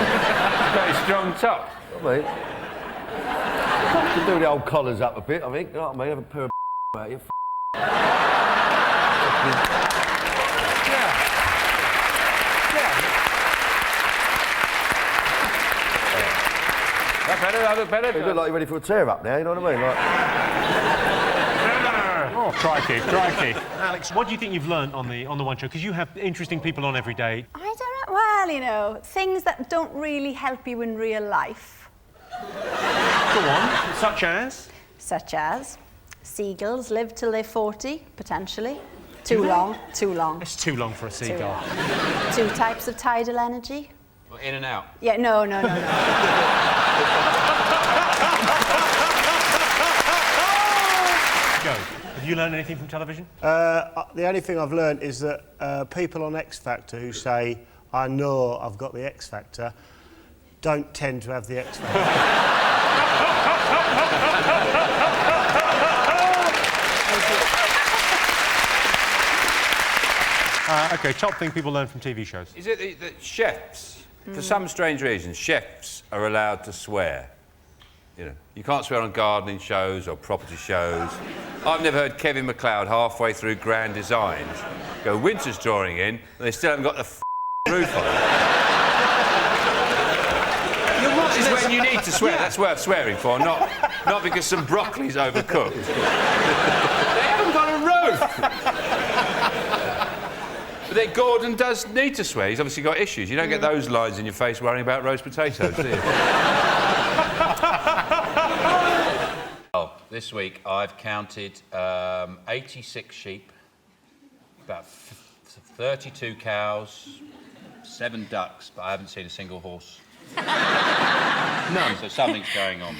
He's got a strong top. I mean, you can do the old collars up a bit, I think. You know what I mean? Have a pair of out here. That look better. You look like you're ready for a tear up now, you know what I mean? Like... Oh, crikey. Alex, what do you think you've learnt on the One Show? Because you have interesting people on every day. I don't know. Well, you know, things that don't really help you in real life. Go on. Such as? Such as seagulls live till they're 40, potentially. Too long. It's too long for a seagull. 2 types of tidal energy. Well, in and out. Yeah, no. Go. Have you learned anything from television? The only thing I've learned is that people on X Factor who say, I know I've got the X Factor, don't tend to have the X Factor. OK, top thing people learn from TV shows. Is it that chefs, for some strange reason, chefs are allowed to swear? You know, you can't swear on gardening shows or property shows. I've never heard Kevin MacLeod halfway through Grand Designs go, winter's drawing in, and they still haven't got the roof on. This is when you need to swear. That's worth swearing for, not because some broccoli's overcooked. They haven't got a roof. But then Gordon does need to swear. He's obviously got issues. You don't get those lines in your face worrying about roast potatoes, do you? Oh, this week I've counted 86 sheep, about 32 cows, 7 ducks, but I haven't seen a single horse. None. So something's going on.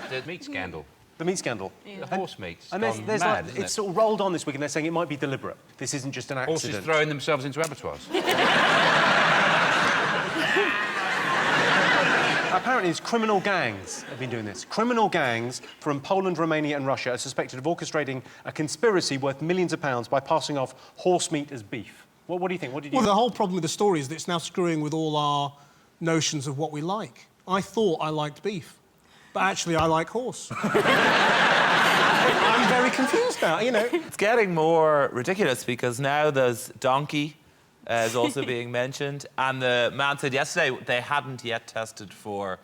The meat scandal. The meat scandal. The horse meat's and gone there's mad, like, isn't it's it? sort of rolled on this week, and they're saying it might be deliberate. This isn't just an accident. Horses throwing themselves into abattoirs. Apparently, it's criminal gangs have been doing this. Criminal gangs from Poland, Romania and Russia are suspected of orchestrating a conspiracy worth millions of pounds by passing off horse meat as beef. What do you think? What did you... Well, the whole problem with the story is that it's now screwing with all our notions of what we like. I thought I liked beef, but actually I like horse. I'm very confused now, you know. It's getting more ridiculous because now there's donkey is also being mentioned, and the man said yesterday they hadn't yet tested for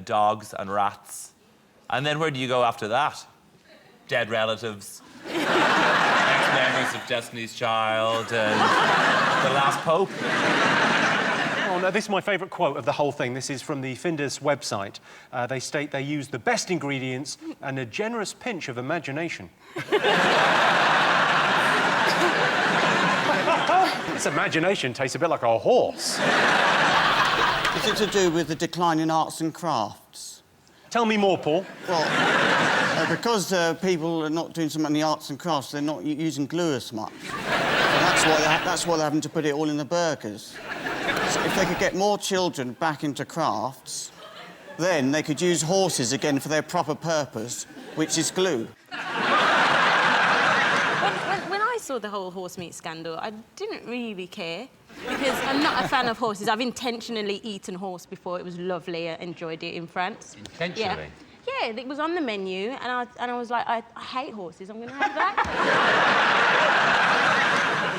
dogs and rats. And then where do you go after that? Dead relatives, ex-members of Destiny's Child, and the last pope. Oh, no, this is my favourite quote of the whole thing. This is from the Findus website. They state they use the best ingredients and a generous pinch of imagination. This imagination tastes a bit like a horse. Is it to do with the decline in arts and crafts? Tell me more, Paul. Well, because people are not doing so many arts and crafts, they're not using glue as much. So that's why they're having to put it all in the burgers. So if they could get more children back into crafts, then they could use horses again for their proper purpose, which is glue. When I saw the whole horse meat scandal, I didn't really care because I'm not a fan of horses. I've intentionally eaten horse before. It was lovely. I enjoyed it in France. Intentionally? Yeah, it was on the menu, and I was like, I hate horses. I'm going to have that.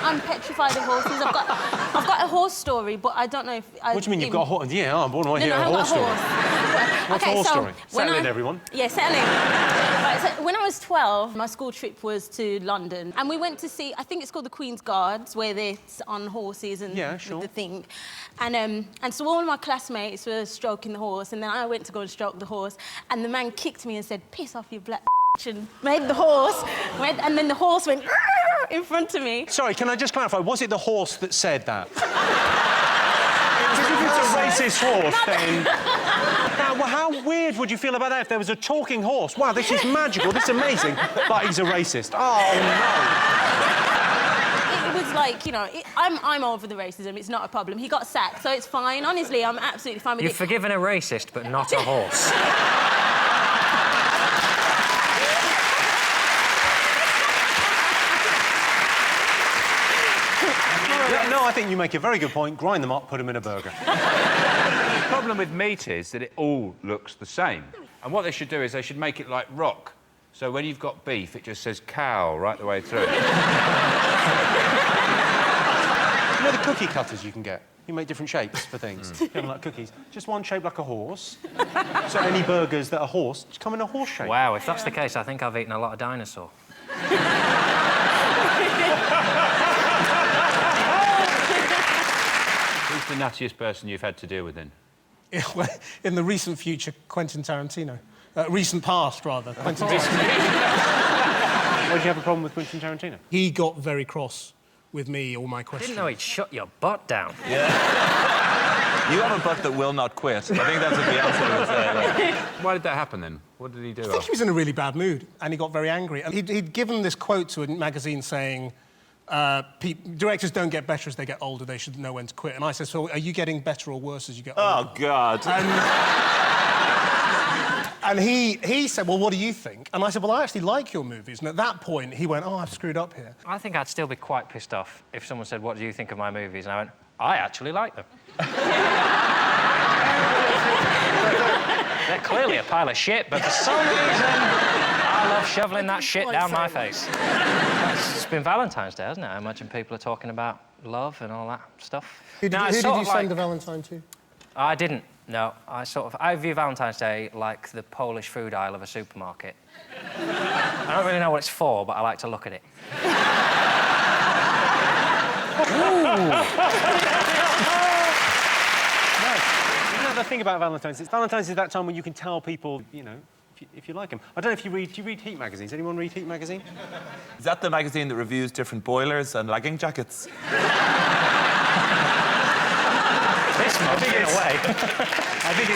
I'm petrified of horses. I've got a horse story, but I don't know if... What do you mean you've got a horse? Yeah, I want to hear a horse story. What's a horse story? Settle in, everyone. Yeah, settle in. Right, so when I was 12, my school trip was to London, and we went to see, I think it's called the Queen's Guards, where they're on horses and with the thing. And so all of my classmates were stroking the horse, and then I went to go and stroke the horse, and the man kicked me and said, "Piss off, you black and made the horse, and then the horse went in front of me. Sorry, can I just clarify? Was it the horse that said that? If it's a racist horse, then... Now, how weird would you feel about that if there was a talking horse? Wow, this is magical, this is amazing, but he's a racist. Oh, no. It was like, you know, I'm over the racism, it's not a problem. He got sacked, so it's fine. Honestly, I'm absolutely fine with it. You've forgiven a racist, but not a horse. No, I think you make a very good point. Grind them up, put them in a burger. The problem with meat is that it all looks the same. And what they should do is they should make it like rock. So when you've got beef, it just says cow right the way through it. You know the cookie cutters you can get? You make different shapes for things. You have like cookies. Just one shape like a horse. So any burgers that are horse, just come in a horse shape. Wow, if that's the case, I think I've eaten a lot of dinosaur. Who's the nuttiest person you've had to deal with then? In the recent future, Quentin Tarantino. Recent past, rather. Quentin Tarantino. Why did you have a problem with Quentin Tarantino? He got very cross with me or my questions. Didn't know he'd shut your butt down. Yeah. You have a butt that will not quit. I think that's what the answer would say. Why did that happen then? What did he do? I think he was in a really bad mood and he got very angry. And he'd given this quote to a magazine saying, directors don't get better as they get older, they should know when to quit. And I said, so are you getting better or worse as you get older? Oh, God. And he said, well, what do you think? And I said, well, I actually like your movies. And at that point, he went, oh, I've screwed up here. I think I'd still be quite pissed off if someone said, what do you think of my movies? And I went, I actually like them. They're clearly a pile of shit, but for some reason, I love shoveling that shit down my face. It's been Valentine's Day, hasn't it? I imagine people are talking about love and all that stuff. Who did you send a Valentine to? I didn't, no. I view Valentine's Day like the Polish food aisle of a supermarket. I don't really know what it's for, but I like to look at it. The thing about Valentine's is that time when you can tell people, you know, if you like them. I don't know if do you read Heat magazines? Anyone read Heat magazine? Is that the magazine that reviews different boilers and legging jackets? This must, in a way. I think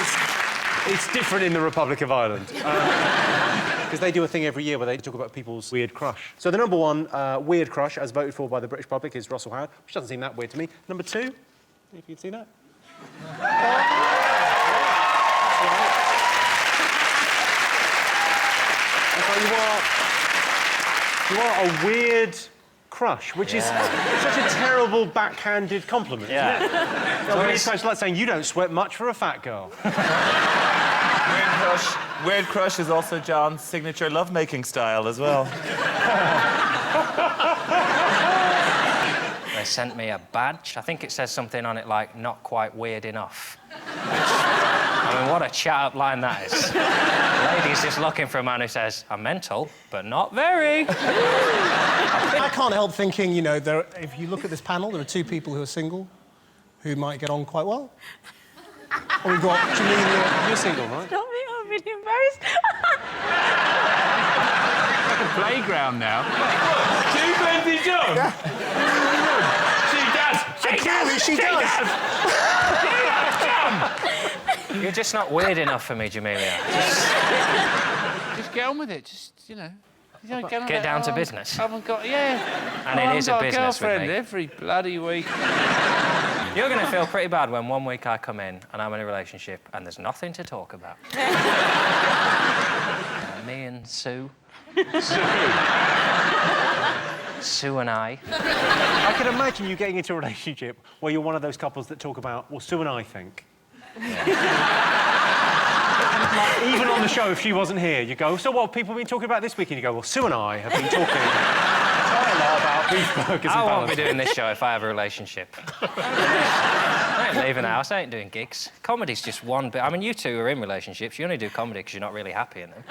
it's different in the Republic of Ireland. Because they do a thing every year where they talk about people's weird crush. So the number one weird crush, as voted for by the British public, is Russell Howard, which doesn't seem that weird to me. Number two, if you can see that. You are a weird crush, which is such a terrible backhanded compliment, isn't it? It's like saying you don't sweat much for a fat girl. Weird crush is also John's signature lovemaking style as well. They sent me a badge. I think it says something on it like, not quite weird enough. I mean, what a chat-up line that is. Lady's just looking for a man who says, I'm mental, but not very. I can't help thinking, you know, if you look at this panel, there are two people who are single who might get on quite well. And we've got Jamelia. You're single, right? Stop me, I'm really embarrassed. Like a playground now. Two plenty John. Yeah. She does. You're just not weird enough for me, Jamelia. Just get on with it. Just, you know. Get down to business. I haven't got, yeah. And it is a business with me. Every bloody week. You're going to feel pretty bad when one week I come in and I'm in a relationship and there's nothing to talk about. Me and Sue. Sue and I. I can imagine you getting into a relationship where you're one of those couples that talk about, well, Sue and I think. Even on the show, if she wasn't here, you go, so what have people been talking about this week? And you go, well, Sue and I have been talking quite a lot about beef burgers and I won't be doing this show if I have a relationship. I ain't leaving the house, I ain't doing gigs. Comedy's just one bit. I mean, you two are in relationships. You only do comedy because you're not really happy in them.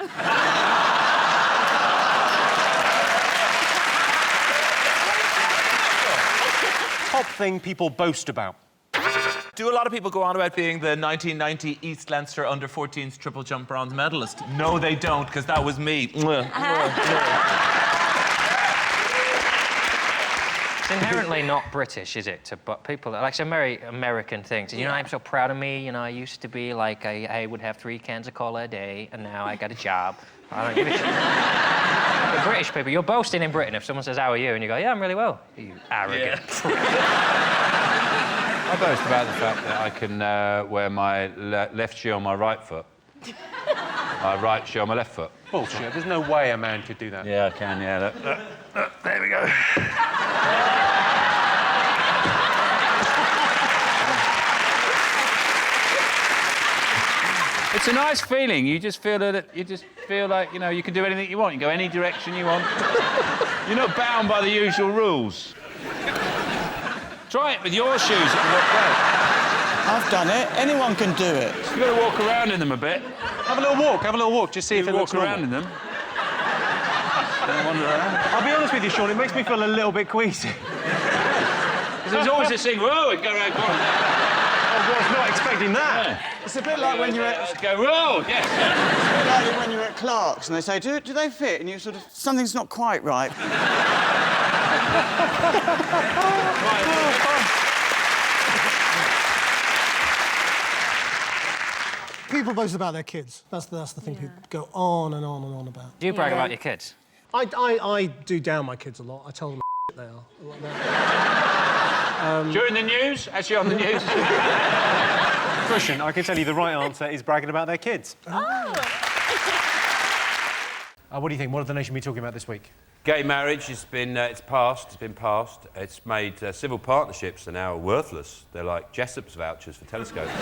Top thing people boast about. Do a lot of people go on about being the 1990 East Leinster under-14s triple jump bronze medalist? No, they don't, because that was me. It's inherently not British, is it? But people, like, it's a very American thing. So, you know, I'm so proud of me. You know, I used to be like, I would have 3 cans of cola a day, and now I got a job. I don't give a shit. The British people, you're boasting in Britain. If someone says, how are you? And you go, yeah, I'm really well. You arrogant. I boast about the fact that I can wear my left shoe on my right foot. My right shoe on my left foot. Bullshit. There's no way a man could do that. Yeah, I can, yeah. Look, there we go. It's a nice feeling. You just feel like, you know, you can do anything you want. You can go any direction you want. You're not bound by the usual rules. Try it with your shoes. It'll work well. I've done it. Anyone can do it. You've got to walk around in them a bit. Have a little walk. Just see if it looks normal. Walk around in them. I'll be honest with you, Sean, it makes me feel a little bit queasy. There's always this thing, whoa, and go around corners. I was not expecting that. Yeah. It's a bit like when you're at... Go, whoa, yes. It's a bit like when you're at Clark's and they say, do they fit? And you sort of... Something's not quite right. People boast about their kids. That's the thing people go on and on and on about. Do you brag about your kids? I do down my kids a lot. I tell them they are. During the news? Actually on the news? Christian, I can tell you the right answer is bragging about their kids. I What do you think? What have the nation been talking about this week? Gay marriage has been, it's passed. It's made civil partnerships are now worthless. They're like Jessop's vouchers for telescopes.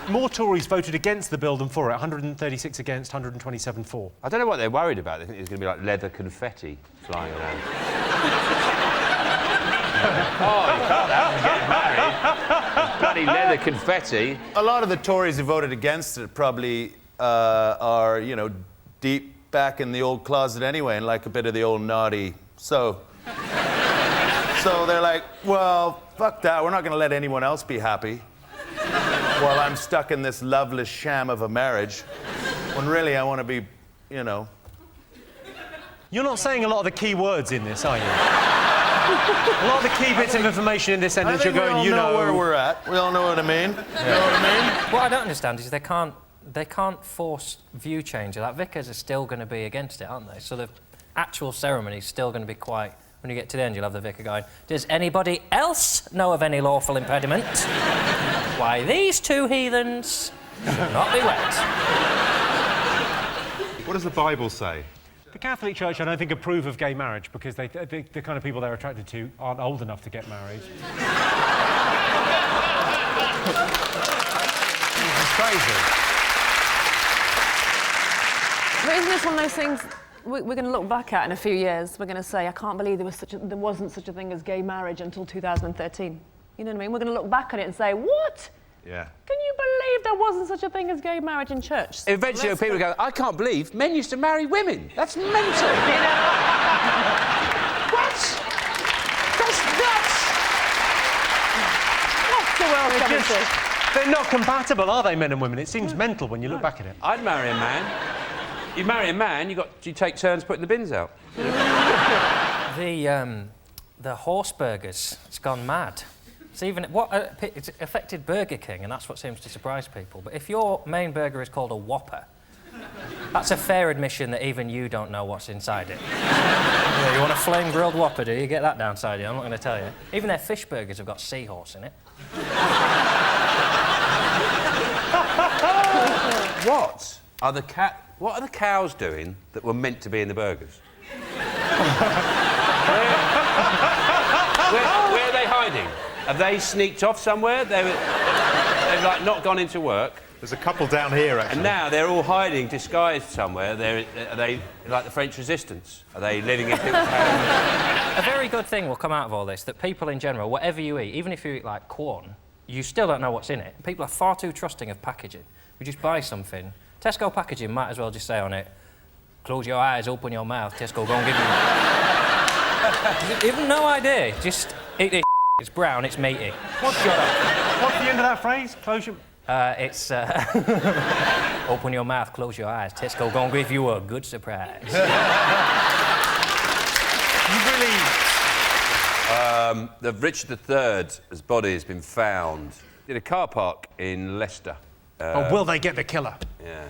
More Tories voted against the bill than for it. 136 against, 127 for. I don't know what they're worried about. They think there's going to be like leather confetti flying around. Oh, you can't have them getting married. There's bloody leather confetti. A lot of the Tories who voted against it probably are, you know, deep back in the old closet anyway and like a bit of the old naughty. So they're like, well, fuck that. We're not going to let anyone else be happy while I'm stuck in this loveless sham of a marriage when really I want to be, you know. You're not saying a lot of the key words in this, are you? A lot of the key bits of information in this sentence, you're going, you know where we're at. We all know what I mean. You know what I mean? What I don't understand is they can't force view change. Like, vicars are still going to be against it, aren't they? So the actual ceremony is still going to be quite... When you get to the end, you'll have the vicar going, does anybody else know of any lawful impediment? Why, these two heathens should not be wet. What does the Bible say? The Catholic Church, I don't think, approve of gay marriage because the kind of people they're attracted to aren't old enough to get married. This is crazy. But isn't this one of those things we're going to look back at in a few years? We're going to say, I can't believe there wasn't such a thing as gay marriage until 2013. You know what I mean? We're going to look back on it and say, what? Yeah. Can you believe there wasn't such a thing as gay marriage in church? Eventually, people go, I can't believe men used to marry women. That's mental. You know? What? That's nuts. What's the world coming to? They're not compatible, are they, men and women? It seems mental when you look back at it. I'd marry a man. You marry a man, you take turns putting the bins out. The horse burgers, it's gone mad. It's affected Burger King, and that's what seems to surprise people. But if your main burger is called a Whopper, that's a fair admission that even you don't know what's inside it. Yeah, you want a flame grilled Whopper, do you? Get that downside you. I'm not going to tell you. Even their fish burgers have got seahorse in it. What are the cows doing that were meant to be in the burgers? Where are they hiding? Have they sneaked off somewhere? They've like not gone into work. There's a couple down here, actually. And now they're all hiding, disguised somewhere. Are they like the French Resistance? Are they living in people's houses? A very good thing will come out of all this, that people in general, whatever you eat, even if you eat like corn, you still don't know what's in it. People are far too trusting of packaging. We just buy something. Tesco packaging might as well just say on it, close your eyes, open your mouth, Tesco, go and give you Even no idea, just eat this. It's brown, it's meaty. What's the end of that phrase? Close your... It's open your mouth, close your eyes, Tesco, go and give you a good surprise. The Richard III's body has been found in a car park in Leicester. Will they get the killer? Yeah.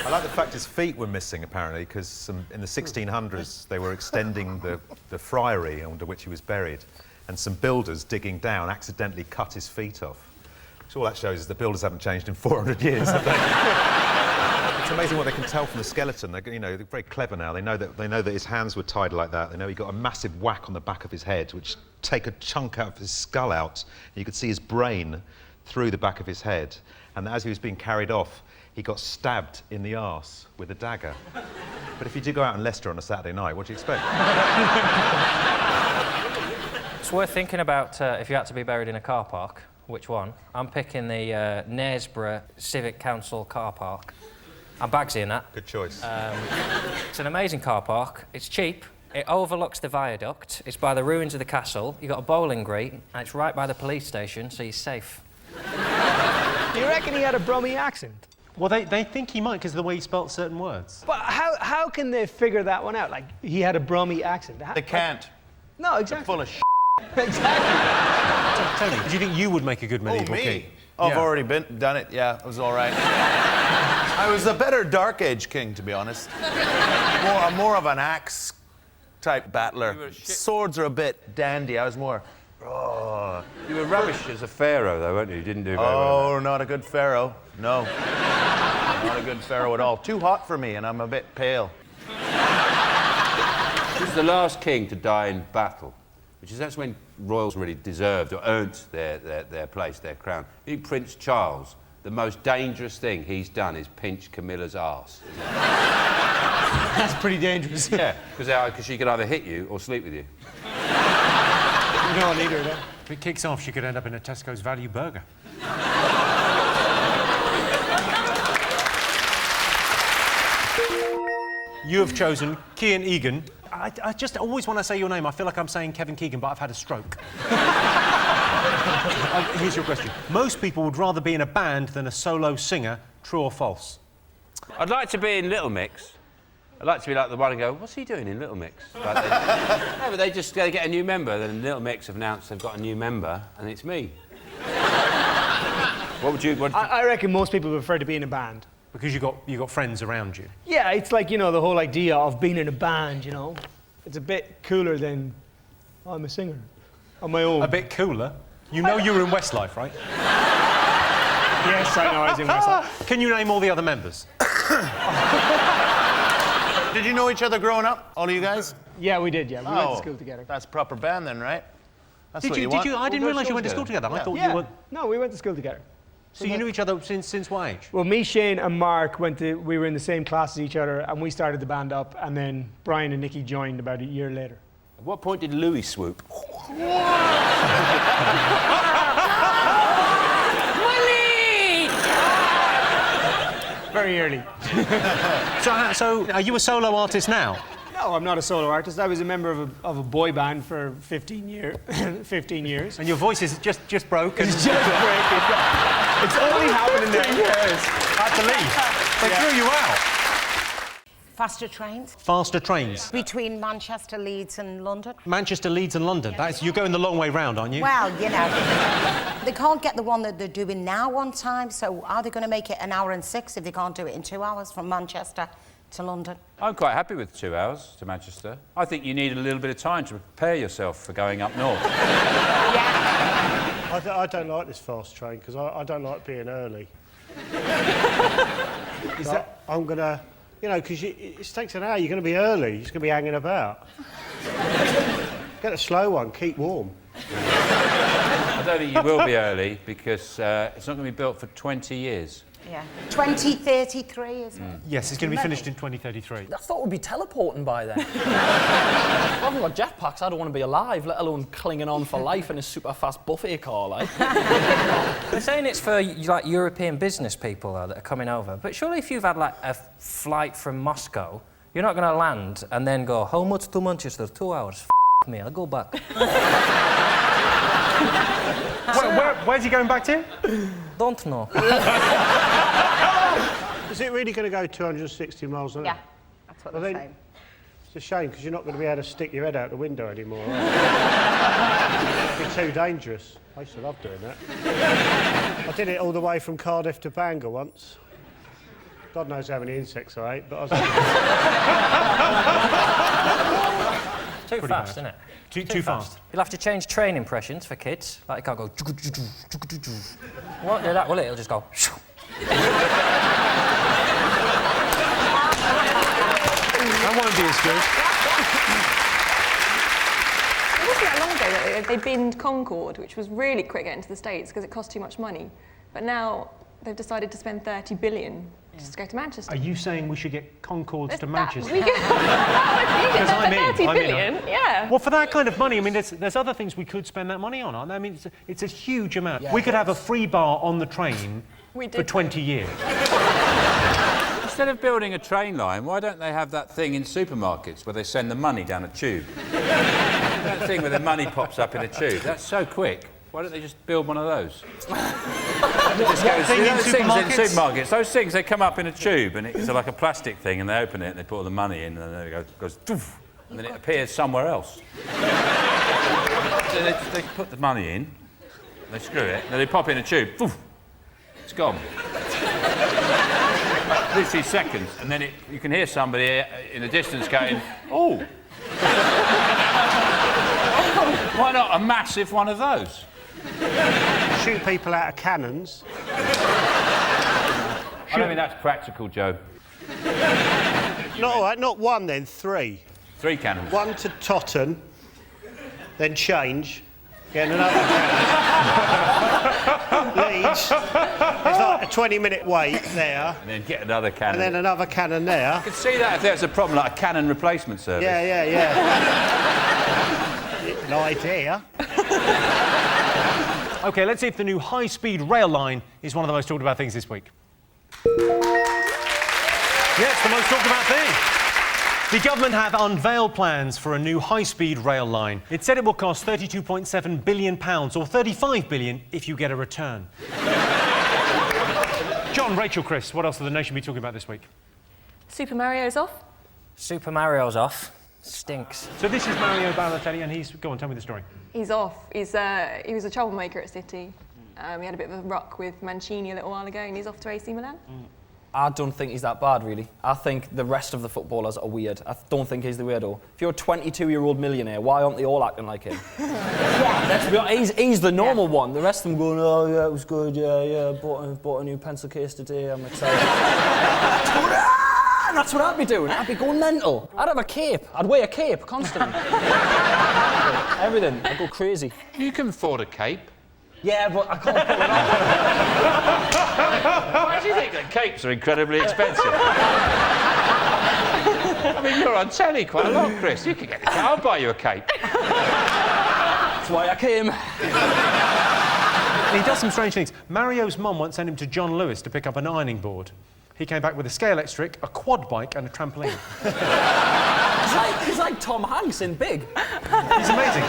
I like the fact his feet were missing, apparently, because in the 1600s they were extending the friary under which he was buried, and some builders digging down accidentally cut his feet off. So all that shows is the builders haven't changed in 400 years, have they? It's amazing what they can tell from the skeleton. They're very clever now. They know that his hands were tied like that. They know he got a massive whack on the back of his head, which take a chunk out of his skull out. And you could see his brain through the back of his head. And as he was being carried off, he got stabbed in the arse with a dagger. But if you do go out in Leicester on a Saturday night, what do you expect? It's worth thinking about if you had to be buried in a car park, which one? I'm picking the Knaresborough Civic Council car park. I'm Bagsy in that. Good choice. It's an amazing car park. It's cheap. It overlooks the viaduct. It's by the ruins of the castle. You've got a bowling green, and it's right by the police station, so you're safe. Do you reckon he had a Brummie accent? Well, they think he might because of the way he spelt certain words. But how can they figure that one out? Like, he had a Brummie accent. They can't. No, exactly. They're full of Exactly. Tony, do you think you would make a good medieval king? Oh, I've already done it, yeah. It was all right. I was a better Dark Age king, to be honest. More of an axe-type battler. Swords are a bit dandy. I was more... Oh. You were rubbish as a pharaoh, though, weren't you? You didn't do very well. Oh, not a good pharaoh. No. Not a good pharaoh at all. Too hot for me, and I'm a bit pale. This is the last king to die in battle, that's when royals really deserved or earned their place, their crown. I think Prince Charles, the most dangerous thing he's done is pinch Camilla's arse. That's pretty dangerous. Yeah, because she could either hit you or sleep with you. You don't need her, though. If it kicks off, she could end up in a Tesco's value burger. You have chosen Cian Egan. I just always when I say your name, I feel like I'm saying Kevin Keegan, but I've had a stroke. Here's your question. Most people would rather be in a band than a solo singer, true or false? I'd like to be in Little Mix. I'd like to be like the one and go, what's he doing in Little Mix? No, but they just get a new member, then Little Mix have announced they've got a new member, and it's me. What would you... I reckon most people prefer to be in a band. Because you got friends around you. Yeah, it's like, you know, the whole idea of being in a band, you know. It's a bit cooler than I'm a singer on my own. A bit cooler? You know you were in Westlife, right? Yes, I know I was in Westlife. Can you name all the other members? Did you know each other growing up, all of you guys? Yeah, we did, yeah. We went to school together. That's proper band then, right? That's did what you? want. I didn't realise you went to school together. I thought you were... No, we went to school together. So you knew each other since what age? Well, me, Shane and Mark we were in the same class as each other and we started the band up and then Brian and Nicky joined about a year later. At what point did Louis swoop? Very early. So are you a solo artist now? No, I'm not a solo artist. I was a member of a boy band for 15 years. And your voice is just broken. It's just breaking. It's only happened in 10 years. I believe. They threw you out. Faster trains. Faster trains. Between Manchester, Leeds and London. Manchester, Leeds and London. You're going the long way round, aren't you? Well, you know, they can't get the one that they're doing now on time, so are they going to make it an hour and 6 if they can't do it in 2 hours from Manchester to London? I'm quite happy with 2 hours to Manchester. I think you need a little bit of time to prepare yourself for going up north. I don't like this fast train because I don't like being early. I'm going to... You know, because it takes an hour, you're going to be early, you're just going to be hanging about. Get a slow one, keep warm. I don't think you will be early because it's not going to be built for 20 years. Yeah. 2033, isn't it? Yes, it's going to be finished in 2033. I thought we'd be teleporting by then. If I haven't got jetpacks, I don't want to be alive, let alone clinging on for life in a super fast buffet car, like. They're saying it's for like European business people though, that are coming over. But surely if you've had like a flight from Moscow, you're not going to land and then go, how much to Manchester? 2 hours. F me, I'll go back. Where's he going back to? Don't know. Is it really going to go 260 miles an hour? Yeah, that's what they're saying. It's a shame because you're not going to be able to stick your head out the window anymore. It'd be too dangerous. I used to love doing that. I did it all the way from Cardiff to Bangor once. God knows how many insects I ate, but I was... Too fast, isn't it? Too fast. You'll have to change train impressions for kids. Like, it can't go... Won't do that, will it? It'll just go... That won't be as good. It wasn't that long ago that they binned Concorde, which was really quick getting to the States because it cost too much money. But now they've decided to spend 30 billion just to go to Manchester. Are you saying we should get Concords to Manchester? We could... Because I'm in. 30 billion, yeah. Well, for that kind of money, I mean, there's other things we could spend that money on, aren't there? I mean, it's a huge amount. Yeah, we could have a free bar on the train for 20 years. Instead of building a train line, why don't they have that thing in supermarkets where they send the money down a tube? That thing where the money pops up in a tube. That's so quick. Why don't they just build one of those? Those supermarkets, those things, they come up in a tube and it's like a plastic thing and they open it and they put all the money in and then it goes doof, and then it appears somewhere else. So they put the money in, they screw it, and then they pop in a tube, poof, it's gone. Literally seconds, and then you can hear somebody in the distance going, oh. Why not a massive one of those? Shoot people out of cannons. I I don't think that's practical, Joe. Not all right, not one then, 3. 3 cannons. 1 to Totten, then change, get another cannon. Leeds, it's like a 20-minute wait there. And then get another cannon. And then another cannon there. I could see that if there's a problem, like a cannon replacement service. Yeah. An idea. OK, let's see if the new high-speed rail line is one of the most talked about things this week. Yes, the most talked about thing. The government have unveiled plans for a new high-speed rail line. It said it will cost £32.7 billion, or £35 billion if you get a return. John, Rachel, Chris, what else will the nation be talking about this week? Super Mario's off. Super Mario's off. Stinks. So this is Mario Balotelli, and he's... Go on, tell me the story. He's off. He was a troublemaker at City. He had a bit of a ruck with Mancini a little while ago, and he's off to AC Milan. I don't think he's that bad, really. I think the rest of the footballers are weird. I don't think he's the weirdo. If you're a 22-year-old millionaire, why aren't they all acting like him? Let's be honest, he's the normal one. The rest of them going, oh, yeah, it was good, yeah, bought a new pencil case today, I'm excited. That's what I'd be doing. I'd be going mental. I'd have a cape. I'd wear a cape constantly. Everything. I'd go crazy. You can afford a cape. Yeah, but I can't pull it off. Why do you think that capes are incredibly expensive? I mean, you're on telly quite a lot, Chris. You could get a cape. I'll buy you a cape. That's why I came. He does some strange things. Mario's mum once sent him to John Lewis to pick up an ironing board. He came back with a scale electric, a quad bike and a trampoline. He's like Tom Hanks in Big. He's amazing.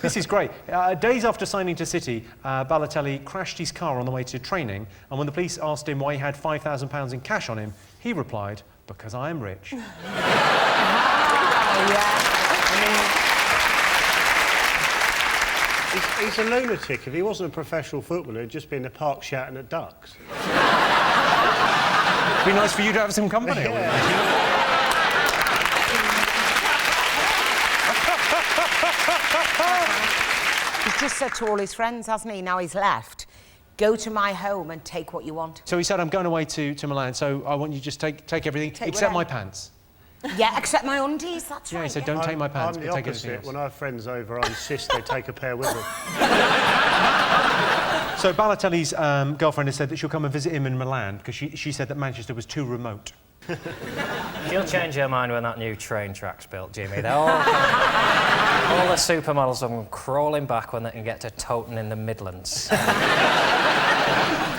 This is great. Days after signing to City, Balotelli crashed his car on the way to training, and when the police asked him why he had £5,000 in cash on him, he replied, "Because I am rich." He's a lunatic. If he wasn't a professional footballer, he'd just be in the park shouting at ducks. It'd be nice for you to have some company. He's just said to all his friends, hasn't he, now he's left, go to my home and take what you want. So he said, I'm going away to Milan, so I want you to just take everything, except my pants. Yeah, except my undies, that's right. Yeah, he said, don't take my pants, I'm but the take everything opposite. else. When I have friends over, I insist they take a pair with them. So Balotelli's girlfriend has said that she'll come and visit him in Milan because she said that Manchester was too remote. She'll change her mind when that new train track's built, Jimmy. All the supermodels are crawling back when they can get to Toten in the Midlands.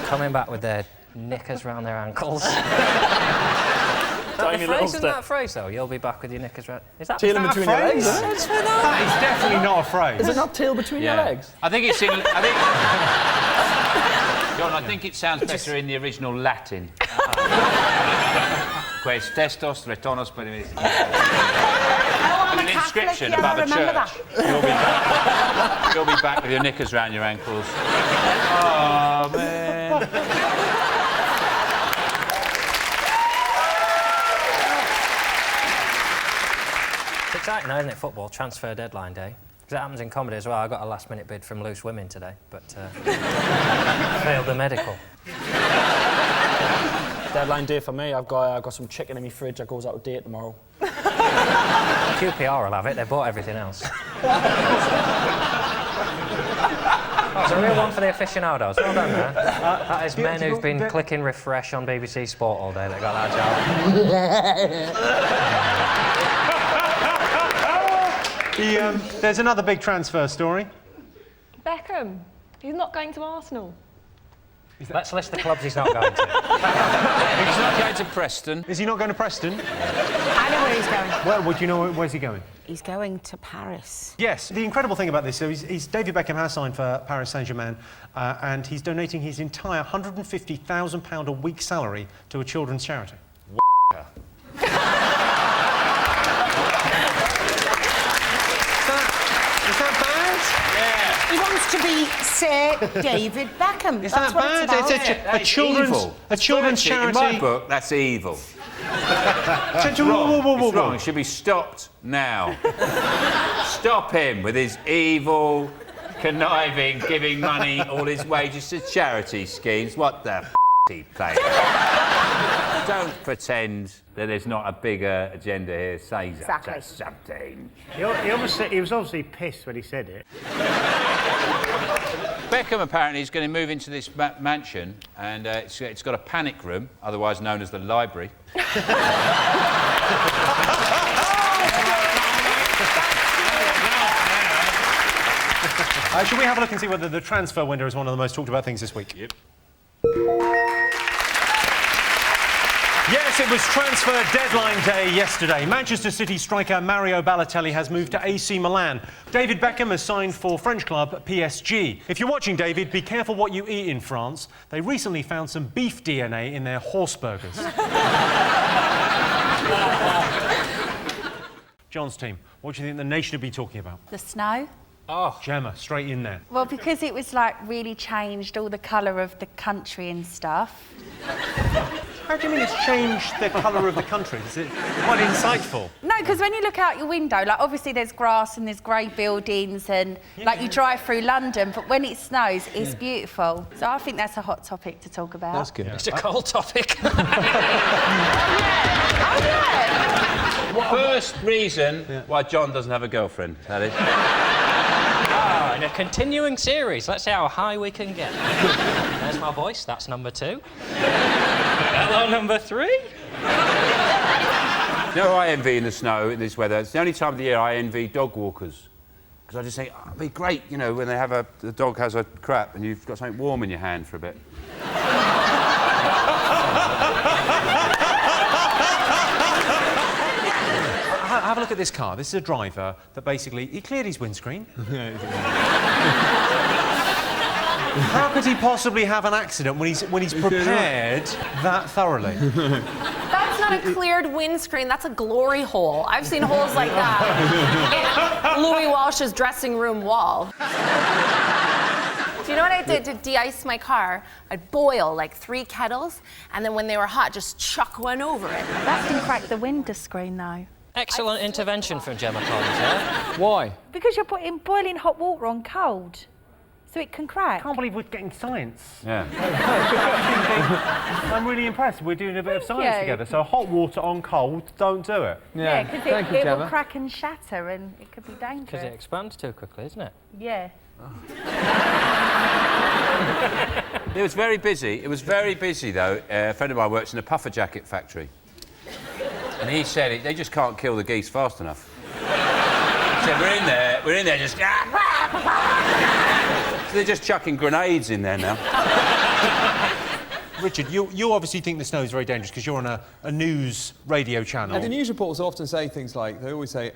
Coming back with their knickers round their ankles. Isn't that a phrase, though? You'll be back with your knickers round... Is that tail in between your legs? It's definitely not a phrase. Is it not tail between your legs? I think it's in... John, I think it sounds better in the original Latin. Quest testos retonos per an inscription above a church. You'll be back with your knickers round your ankles. Oh, man. It's exciting, though, isn't it, football? Transfer deadline day. Because it happens in comedy as well. I got a last-minute bid from Loose Women today, but failed the medical. Deadline day for me. I've got some chicken in my fridge that goes out of date tomorrow. QPR will have it. They bought everything else. Oh, it's a real one for the aficionados. Well done there. That is men who've been clicking refresh on BBC Sport all day that got that job. There's another big transfer story. Beckham. He's not going to Arsenal. Let's list the clubs he's not going to. He's not going to Preston. Is he not going to Preston? I know where he's going. Well, do you know where's he going? He's going to Paris. Yes. The incredible thing about this, so David Beckham has signed for Paris Saint-Germain, and he's donating his entire £150,000 a week salary to a children's charity. Is that bad? Yeah. He wants to be Sir David Beckham. Is That's that what bad? It's about. It's a children's charity. In my book, that's evil. It's wrong. It should be stopped now. Stop him with his evil, conniving, giving money, all his wages to charity schemes. What the f***? place. Don't pretend that there's not a bigger agenda here. Say Exactly. something. He was obviously pissed when he said it. Beckham apparently is going to move into this mansion, and it's got a panic room, otherwise known as the library. Should we have a look and see whether the transfer window is one of the most talked about things this week? Yep. Yes, it was transfer deadline day yesterday. Manchester City striker Mario Balotelli has moved to AC Milan. David Beckham has signed for French club PSG. If you're watching, David, be careful what you eat in France. They recently found some beef DNA in their horse burgers. John's team, what do you think the nation would be talking about? The snow. Oh, Gemma, straight in there. Well, because it was like really changed all the colour of the country and stuff. How do you mean it's changed the colour of the country? Is it quite insightful? No, because when you look out your window, like obviously there's grass and there's grey buildings and like you drive through London, but when it snows, it's beautiful. So I think that's a hot topic to talk about. That's good. Yeah. It's a cold topic. First reason why John doesn't have a girlfriend, that is. Oh, in a continuing series. Let's see how high we can get. There's my voice. That's number 2. Hello, number 3. You know, I envy in the snow, in this weather. It's the only time of the year I envy dog walkers. Because I just think, oh, it'd be great, you know, when they have the dog has a crap and you've got something warm in your hand for a bit. Have a look at this car. This is a driver that basically... He cleared his windscreen. How could he possibly have an accident when he's prepared that thoroughly? That's not a cleared windscreen, that's a glory hole. I've seen holes like that in Louis Walsh's dressing room wall. Do you know what I did to de-ice my car? I'd boil like 3 kettles, and then when they were hot, just chuck one over it. That can crack the window screen, though. Excellent intervention from Gemma Collins, yeah? Why? Because you're putting boiling hot water on cold, so it can crack. I can't believe we're getting science. Yeah. I'm really impressed. We're doing a bit of science together. So hot water on cold, don't do it. Yeah, because it will crack and shatter and it could be dangerous. Because it expands too quickly, isn't it? Yeah. It was very busy. It was very busy, though. A friend of mine works in a puffer jacket factory. And he said they just can't kill the geese fast enough. He said, we're in there just... So they're just chucking grenades in there now. Richard, you obviously think the snow is very dangerous because you're on a news radio channel. And the news reports often say things like, they always say,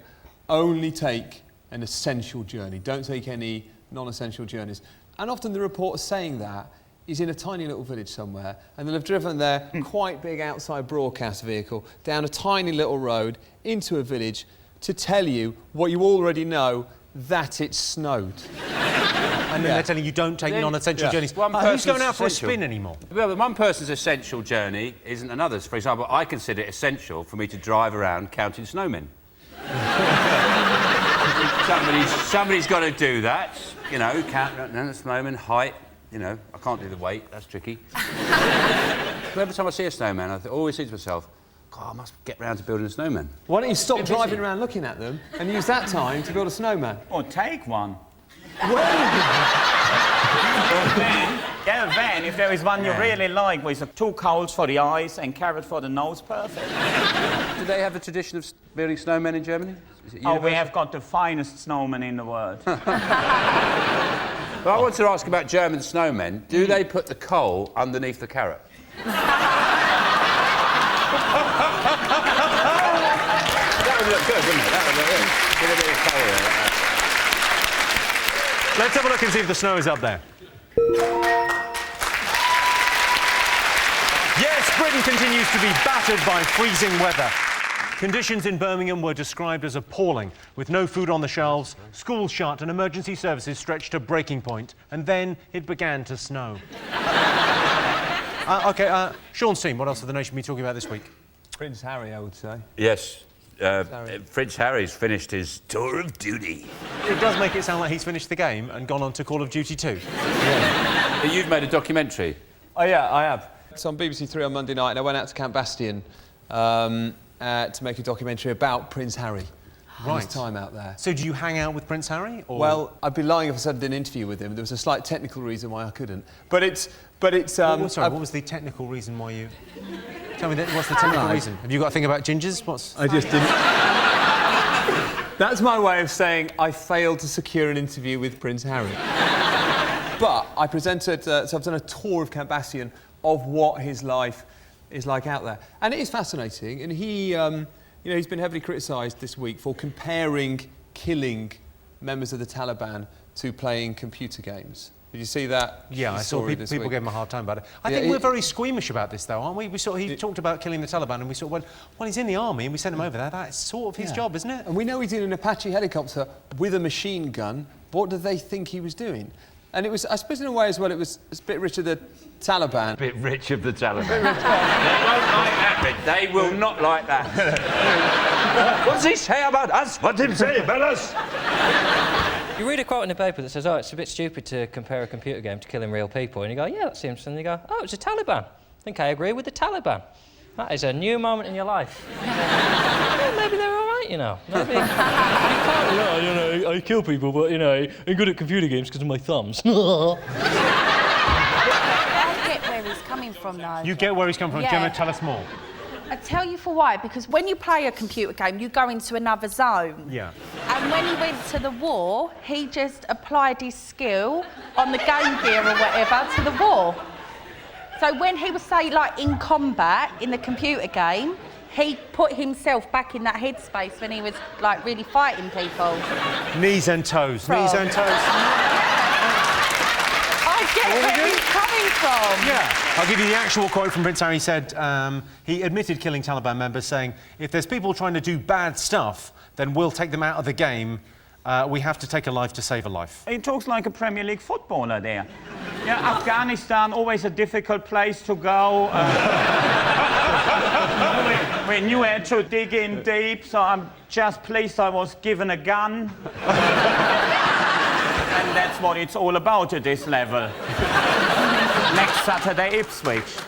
only take an essential journey, don't take any non-essential journeys. And often the reporter saying that is in a tiny little village somewhere, and they'll have driven their quite big outside broadcast vehicle down a tiny little road into a village to tell you what you already know, that it snowed. And then they're telling you don't take non-essential journeys. Who's going out for a spin anymore? Well, one person's essential journey isn't another's. For example, I consider it essential for me to drive around counting snowmen. Somebody's got to do that, you know, count the snowman, height. You know, I can't do the weight, that's tricky. But every time I see a snowman, I always think to myself, God, I must get round to building a snowman. Why don't you stop driving around looking at them and use that time to build a snowman? Or take one. Get a van if there is one you really like with 2 coals for the eyes and carrot for the nose, perfect. Do they have a tradition of building snowmen in Germany? Is it we have got the finest snowman in the world. Well, I want to ask about German snowmen. Do they put the coal underneath the carrot? That would look good, wouldn't it? That would look good. Give a bit of coal there. Let's have a look and see if the snow is up there. Yes, Britain continues to be battered by freezing weather. Conditions in Birmingham were described as appalling, with no food on the shelves, schools shut and emergency services stretched to breaking point. And then it began to snow. Sean's team, what else have the nation been talking about this week? Prince Harry, I would say. Yes. Prince Harry's finished his tour of duty. It does make it sound like he's finished the game and gone on to Call of Duty 2. Yeah. You've made a documentary. Oh, yeah, I have. It's on BBC Three on Monday night, and I went out to Camp Bastion to make a documentary about Prince Harry. Right. His time out there. So do you hang out with Prince Harry? Or? Well, I'd be lying if I said I did an interview with him. There was a slight technical reason why I couldn't. But it's. Sorry, what was the technical reason why you? Tell me, what's the technical reason? Have you got a thing about gingers? I just didn't. That's my way of saying I failed to secure an interview with Prince Harry. But I presented, so I've done a tour of Camp Bastion of what his life is like out there. And it is fascinating. And he, he's been heavily criticised this week for comparing killing members of the Taliban to playing computer games. Did you see that? Yeah, I saw people gave him a hard time about it. I think we're very squeamish about this, though, aren't we? He talked about killing the Taliban, and we sort of went, well, he's in the army, and we sent him over there. That's sort of his job, isn't it? And we know he's in an Apache helicopter with a machine gun. What did they think he was doing? And it was, I suppose, in a way as well, it was a bit rich of the Taliban. A bit rich of the Taliban. They won't like that bit. They will not like that. What does he say about us? What did he say about us? You read a quote in the paper that says, oh, it's a bit stupid to compare a computer game to killing real people. And you go, yeah, that seems... And you go, oh, it's the Taliban. I think I agree with the Taliban. That is a new moment in your life. Well, maybe they're all right, you know. Maybe... I kill people, but, I'm good at computer games because of my thumbs. I get where he's coming from, though. You get where he's coming from. Yeah. Gemma, tell us more. I tell you for why, because when you play a computer game, you go into another zone. Yeah. And when he went to the war, he just applied his skill on the Game Gear or whatever to the war. So when he was, say, like, in combat in the computer game, he put himself back in that headspace when he was, like, really fighting people. Knees and toes. Knees and toes. I get where he's coming from. Yeah. I'll give you the actual quote from Prince Harry. He said he admitted killing Taliban members, saying, if there's people trying to do bad stuff, then we'll take them out of the game. We have to take a life to save a life. He talks like a Premier League footballer there. Yeah, Afghanistan, always a difficult place to go. We knew we had to dig in deep, so I'm just pleased I was given a gun. And that's what it's all about at this level. Next Saturday, Ipswich.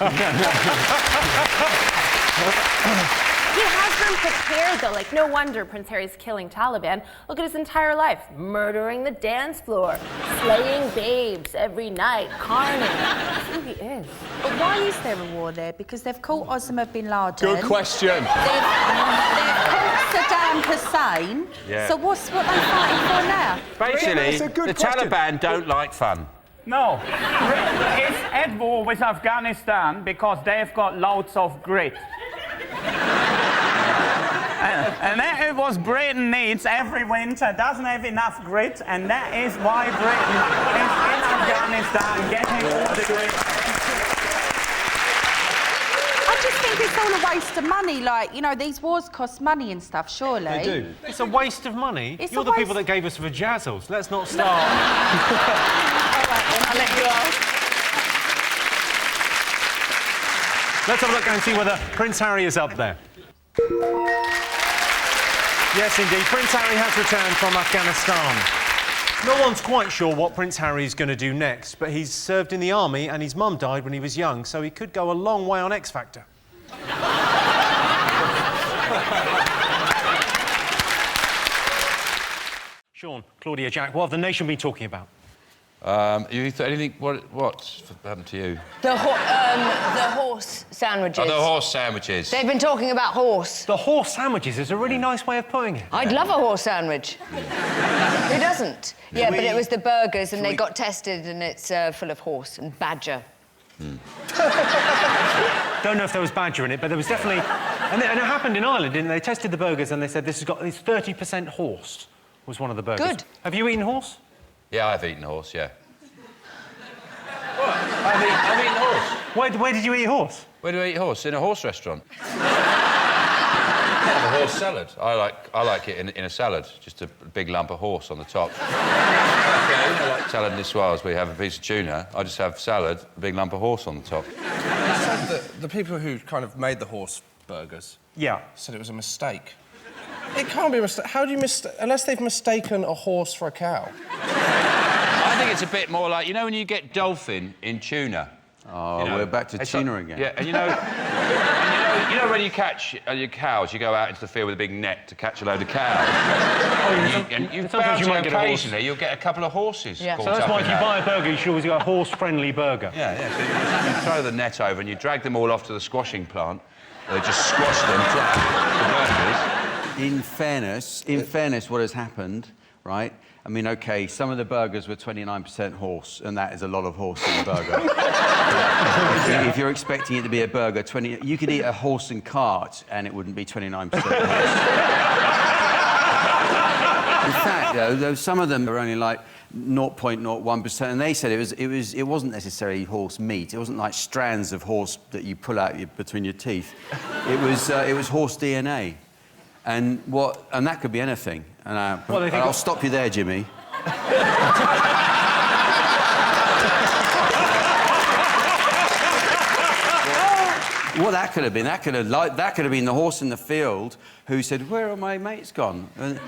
He has been prepared, though. Like, no wonder Prince Harry's killing Taliban. Look at his entire life. Murdering the dance floor. Slaying babes every night. Carnage. That's who he is. But why is there a war there? Because they've caught Osama bin Laden. Good question. They've caught Saddam Hussein. Yeah. So what are they fighting for now? Basically, the Taliban don't like fun. No. It's at war with Afghanistan because they've got loads of grit. And that is what Britain needs every winter. Doesn't have enough grit, and that is why Britain is in Afghanistan getting all the grit. I just think it's all a waste of money. Like, these wars cost money and stuff, surely. They do. It's a waste of money. It's You're the people that gave us vajazzles. Let's not start. All right, then, I'll let you off. Let's have a look and see whether Prince Harry is up there. Yes, indeed. Prince Harry has returned from Afghanistan. No one's quite sure what Prince Harry's going to do next, but he's served in the army and his mum died when he was young, so he could go a long way on X Factor. Sean, Claudia, Jack, what have the nation been talking about? You thought anything? What happened to you? The horse sandwiches. Oh, the horse sandwiches. They've been talking about horse. The horse sandwiches is a really nice way of putting it. I'd love a horse sandwich. Who doesn't? Yeah, but it was the burgers, and they got tested, and it's full of horse and badger. Don't know if there was badger in it, but there was definitely... And it happened in Ireland, didn't they? They tested the burgers, and they said this has got 30% horse, was one of the burgers. Good. Have you eaten horse? Yeah, I've eaten horse, yeah. What? I've eaten horse. Where did you eat horse? Where do I eat horse? In a horse restaurant. Have a horse salad. I like it in a salad, just a big lump of horse on the top. I like salad niçoise where you have a piece of tuna. I just have salad, a big lump of horse on the top. So the people who kind of made the horse burgers said it was a mistake. It can't be a mistake. How do you unless they've mistaken a horse for a cow? I think it's a bit more like, when you get dolphin in tuna, Oh, You know, we're back to it's tuna like- again. Yeah, and you know, when you catch your cows, you go out into the field with a big net to catch a load of cows. and you sometimes you might get a horse. occasionally, you'll get a couple of horses. So caught that's up why in if you that. buy a burger, you should always get a horse-friendly burger. Yeah. So you throw the net over and you drag them all off to the squashing plant. They just squash them flat. The burgers. In fairness, what has happened, right? I mean, OK, some of the burgers were 29% horse, and that is a lot of horse in a burger. If you're expecting it to be a burger, you could eat a horse and cart, and it wouldn't be 29% horse. In fact, though, some of them are only like 0.01%, and they said it wasn't necessarily horse meat. It wasn't like strands of horse that you pull out between your teeth. It was horse DNA. And that could be anything. And I'll stop you there, Jimmy. What that could have been, that could have been the horse in the field who said, "Where are my mates gone?" And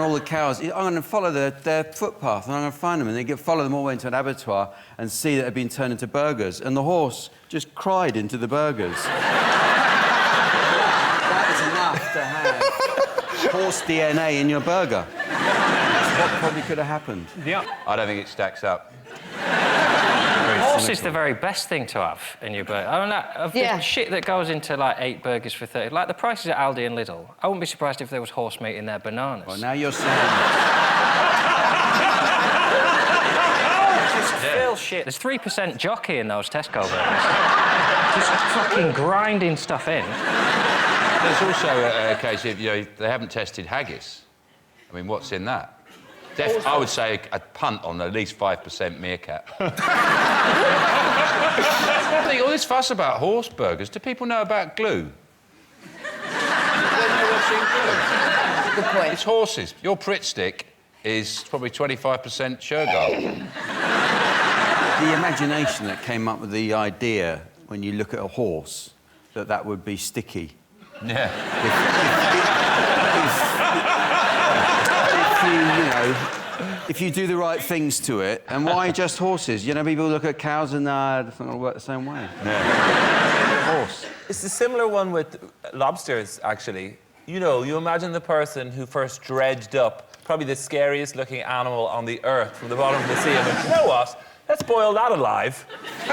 all the cows, I'm going to follow their footpath and I'm going to find them. And they follow them all the way into an abattoir and see that they've been turned into burgers. And the horse just cried into the burgers. That is enough to have horse DNA in your burger. That's what probably could have happened. Yeah. I don't think it stacks up. Horse is the very best thing to have in your burger. I mean, the shit that goes into like 8 burgers for 30, like the prices at Aldi and Lidl. I wouldn't be surprised if there was horse meat in their bananas. Well, now you're saying. Just feel shit. There's 3% jockey in those Tesco burgers. Just fucking grinding stuff in. There's also a case of, they haven't tested haggis. I mean, what's in that? I would say a punt on at least 5% meerkat. All this fuss about horse burgers, do people know about glue? Do they know what's in glue? Good point. It's horses. Your Pritt stick is probably 25% Shergar. The imagination that came up with the idea when you look at a horse, that would be sticky. Yeah. If you do the right things to it, and why just horses? People look at cows and it's not going to work the same way. Yeah. Horse. It's a similar one with lobsters, actually. You imagine the person who first dredged up probably the scariest looking animal on the earth from the bottom of the sea and went, you know what? Let's boil that alive and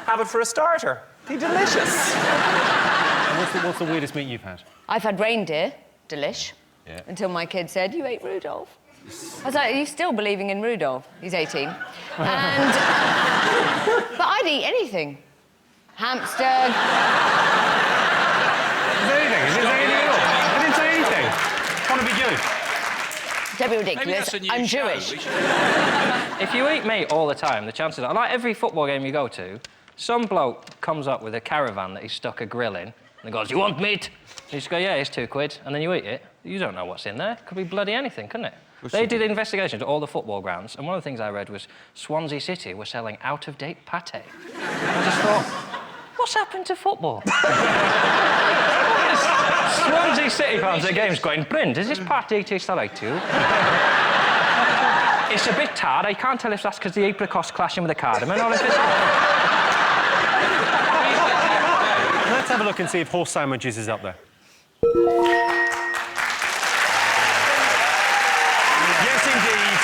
have it for a starter. Be delicious. And what's the weirdest meat you've had? I've had reindeer, delish, Yeah. until my kid said, "You ate Rudolph." I was like, "Are you still believing in Rudolph?" He's 18. But I'd eat anything. Hamster. Is there anything? Is there anything at all? I didn't say anything. Want to be good. Don't be ridiculous. I'm Jewish. If you eat meat all the time, the chances are, like every football game you go to, some bloke comes up with a caravan that he's stuck a grill in, and he goes, "You want meat?" And you just go, "Yeah, it's £2." And then you eat it. You don't know what's in there. Could be bloody anything, couldn't it? They did investigations at all the football grounds, and one of the things I read was Swansea City were selling out-of-date pate. I just thought, what's happened to football? Swansea City fans at games going, "Bryn, does this pate taste alright to you?" It's a bit tart. I can't tell if that's because the apricot's clashing with the cardamom or if it's... Let's have a look and see if horse sandwiches is up there. Yes, indeed.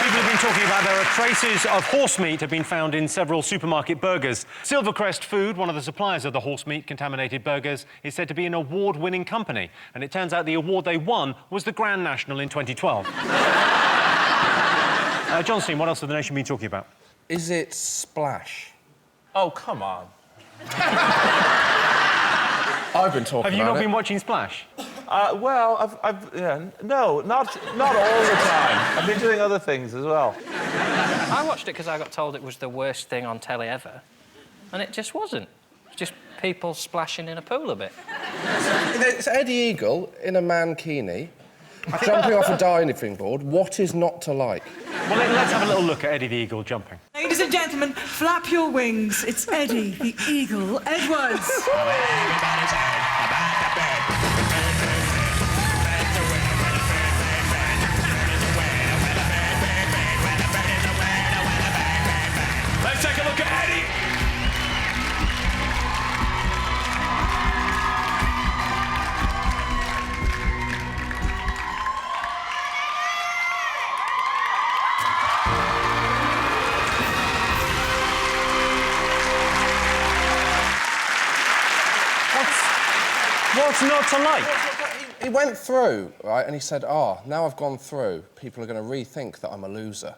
People have been talking about there are traces of horse meat have been found in several supermarket burgers. Silvercrest Food, one of the suppliers of the horse meat contaminated burgers, is said to be an award-winning company. And it turns out the award they won was the Grand National in 2012. John Steen, what else have the nation been talking about? Is it Splash? Oh, come on. I've been talking about it. Have you not been watching Splash? Well, no, not all the time. I've been doing other things as well. I watched it because I got told it was the worst thing on telly ever, and it just wasn't. It's just people splashing in a pool a bit. It's Eddie Eagle in a mankini, jumping off a diving board. What is not to like? Well, let's have a little look at Eddie the Eagle jumping. Ladies and gentlemen, flap your wings. It's Eddie the Eagle Edwards. Let's take a look at Eddie. What's not to like? He went through, right, and he said, now I've gone through, people are going to rethink that I'm a loser.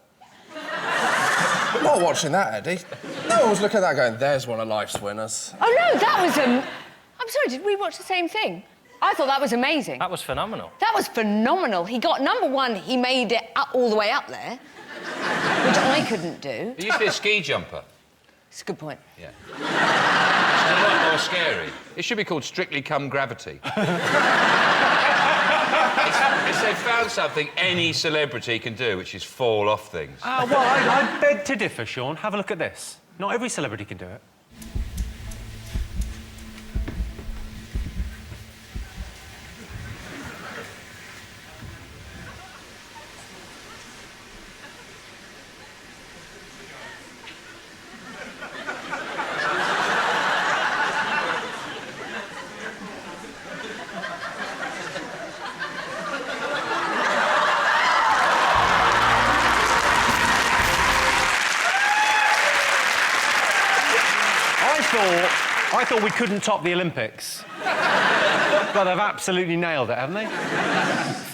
I'm not watching that, Eddie. No one was looking at that going, there's one of life's winners. Oh, no, that was... I'm sorry, did we watch the same thing? I thought that was amazing. That was phenomenal. That was phenomenal. He got, number one, he made it up, all the way up there, which I couldn't do. He used to be a ski jumper. It's a good point. Yeah. It's a lot more scary. It should be called Strictly Come Gravity. It's they've found something any celebrity can do, which is fall off things. Well, I beg to differ, Sean. Have a look at this. Not every celebrity can do it. I thought we couldn't top the Olympics. But they've absolutely nailed it, haven't they?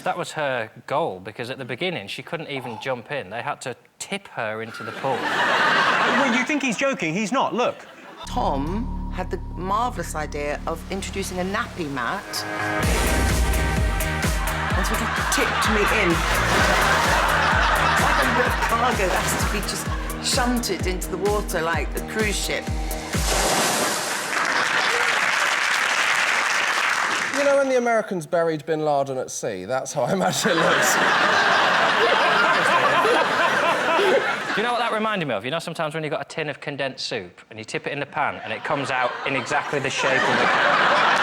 That was her goal, because at the beginning, she couldn't even jump in. They had to tip her into the pool. Well, you think he's joking? He's not. Look. Tom had the marvellous idea of introducing a nappy mat and sort of tipped me in. Like a bit of cargo that has to be just shunted into the water like a cruise ship. You know when the Americans buried bin Laden at sea? That's how I imagine it looks. Do you know what that reminded me of? You know sometimes when you've got a tin of condensed soup and you tip it in the pan and it comes out in exactly the shape of the can?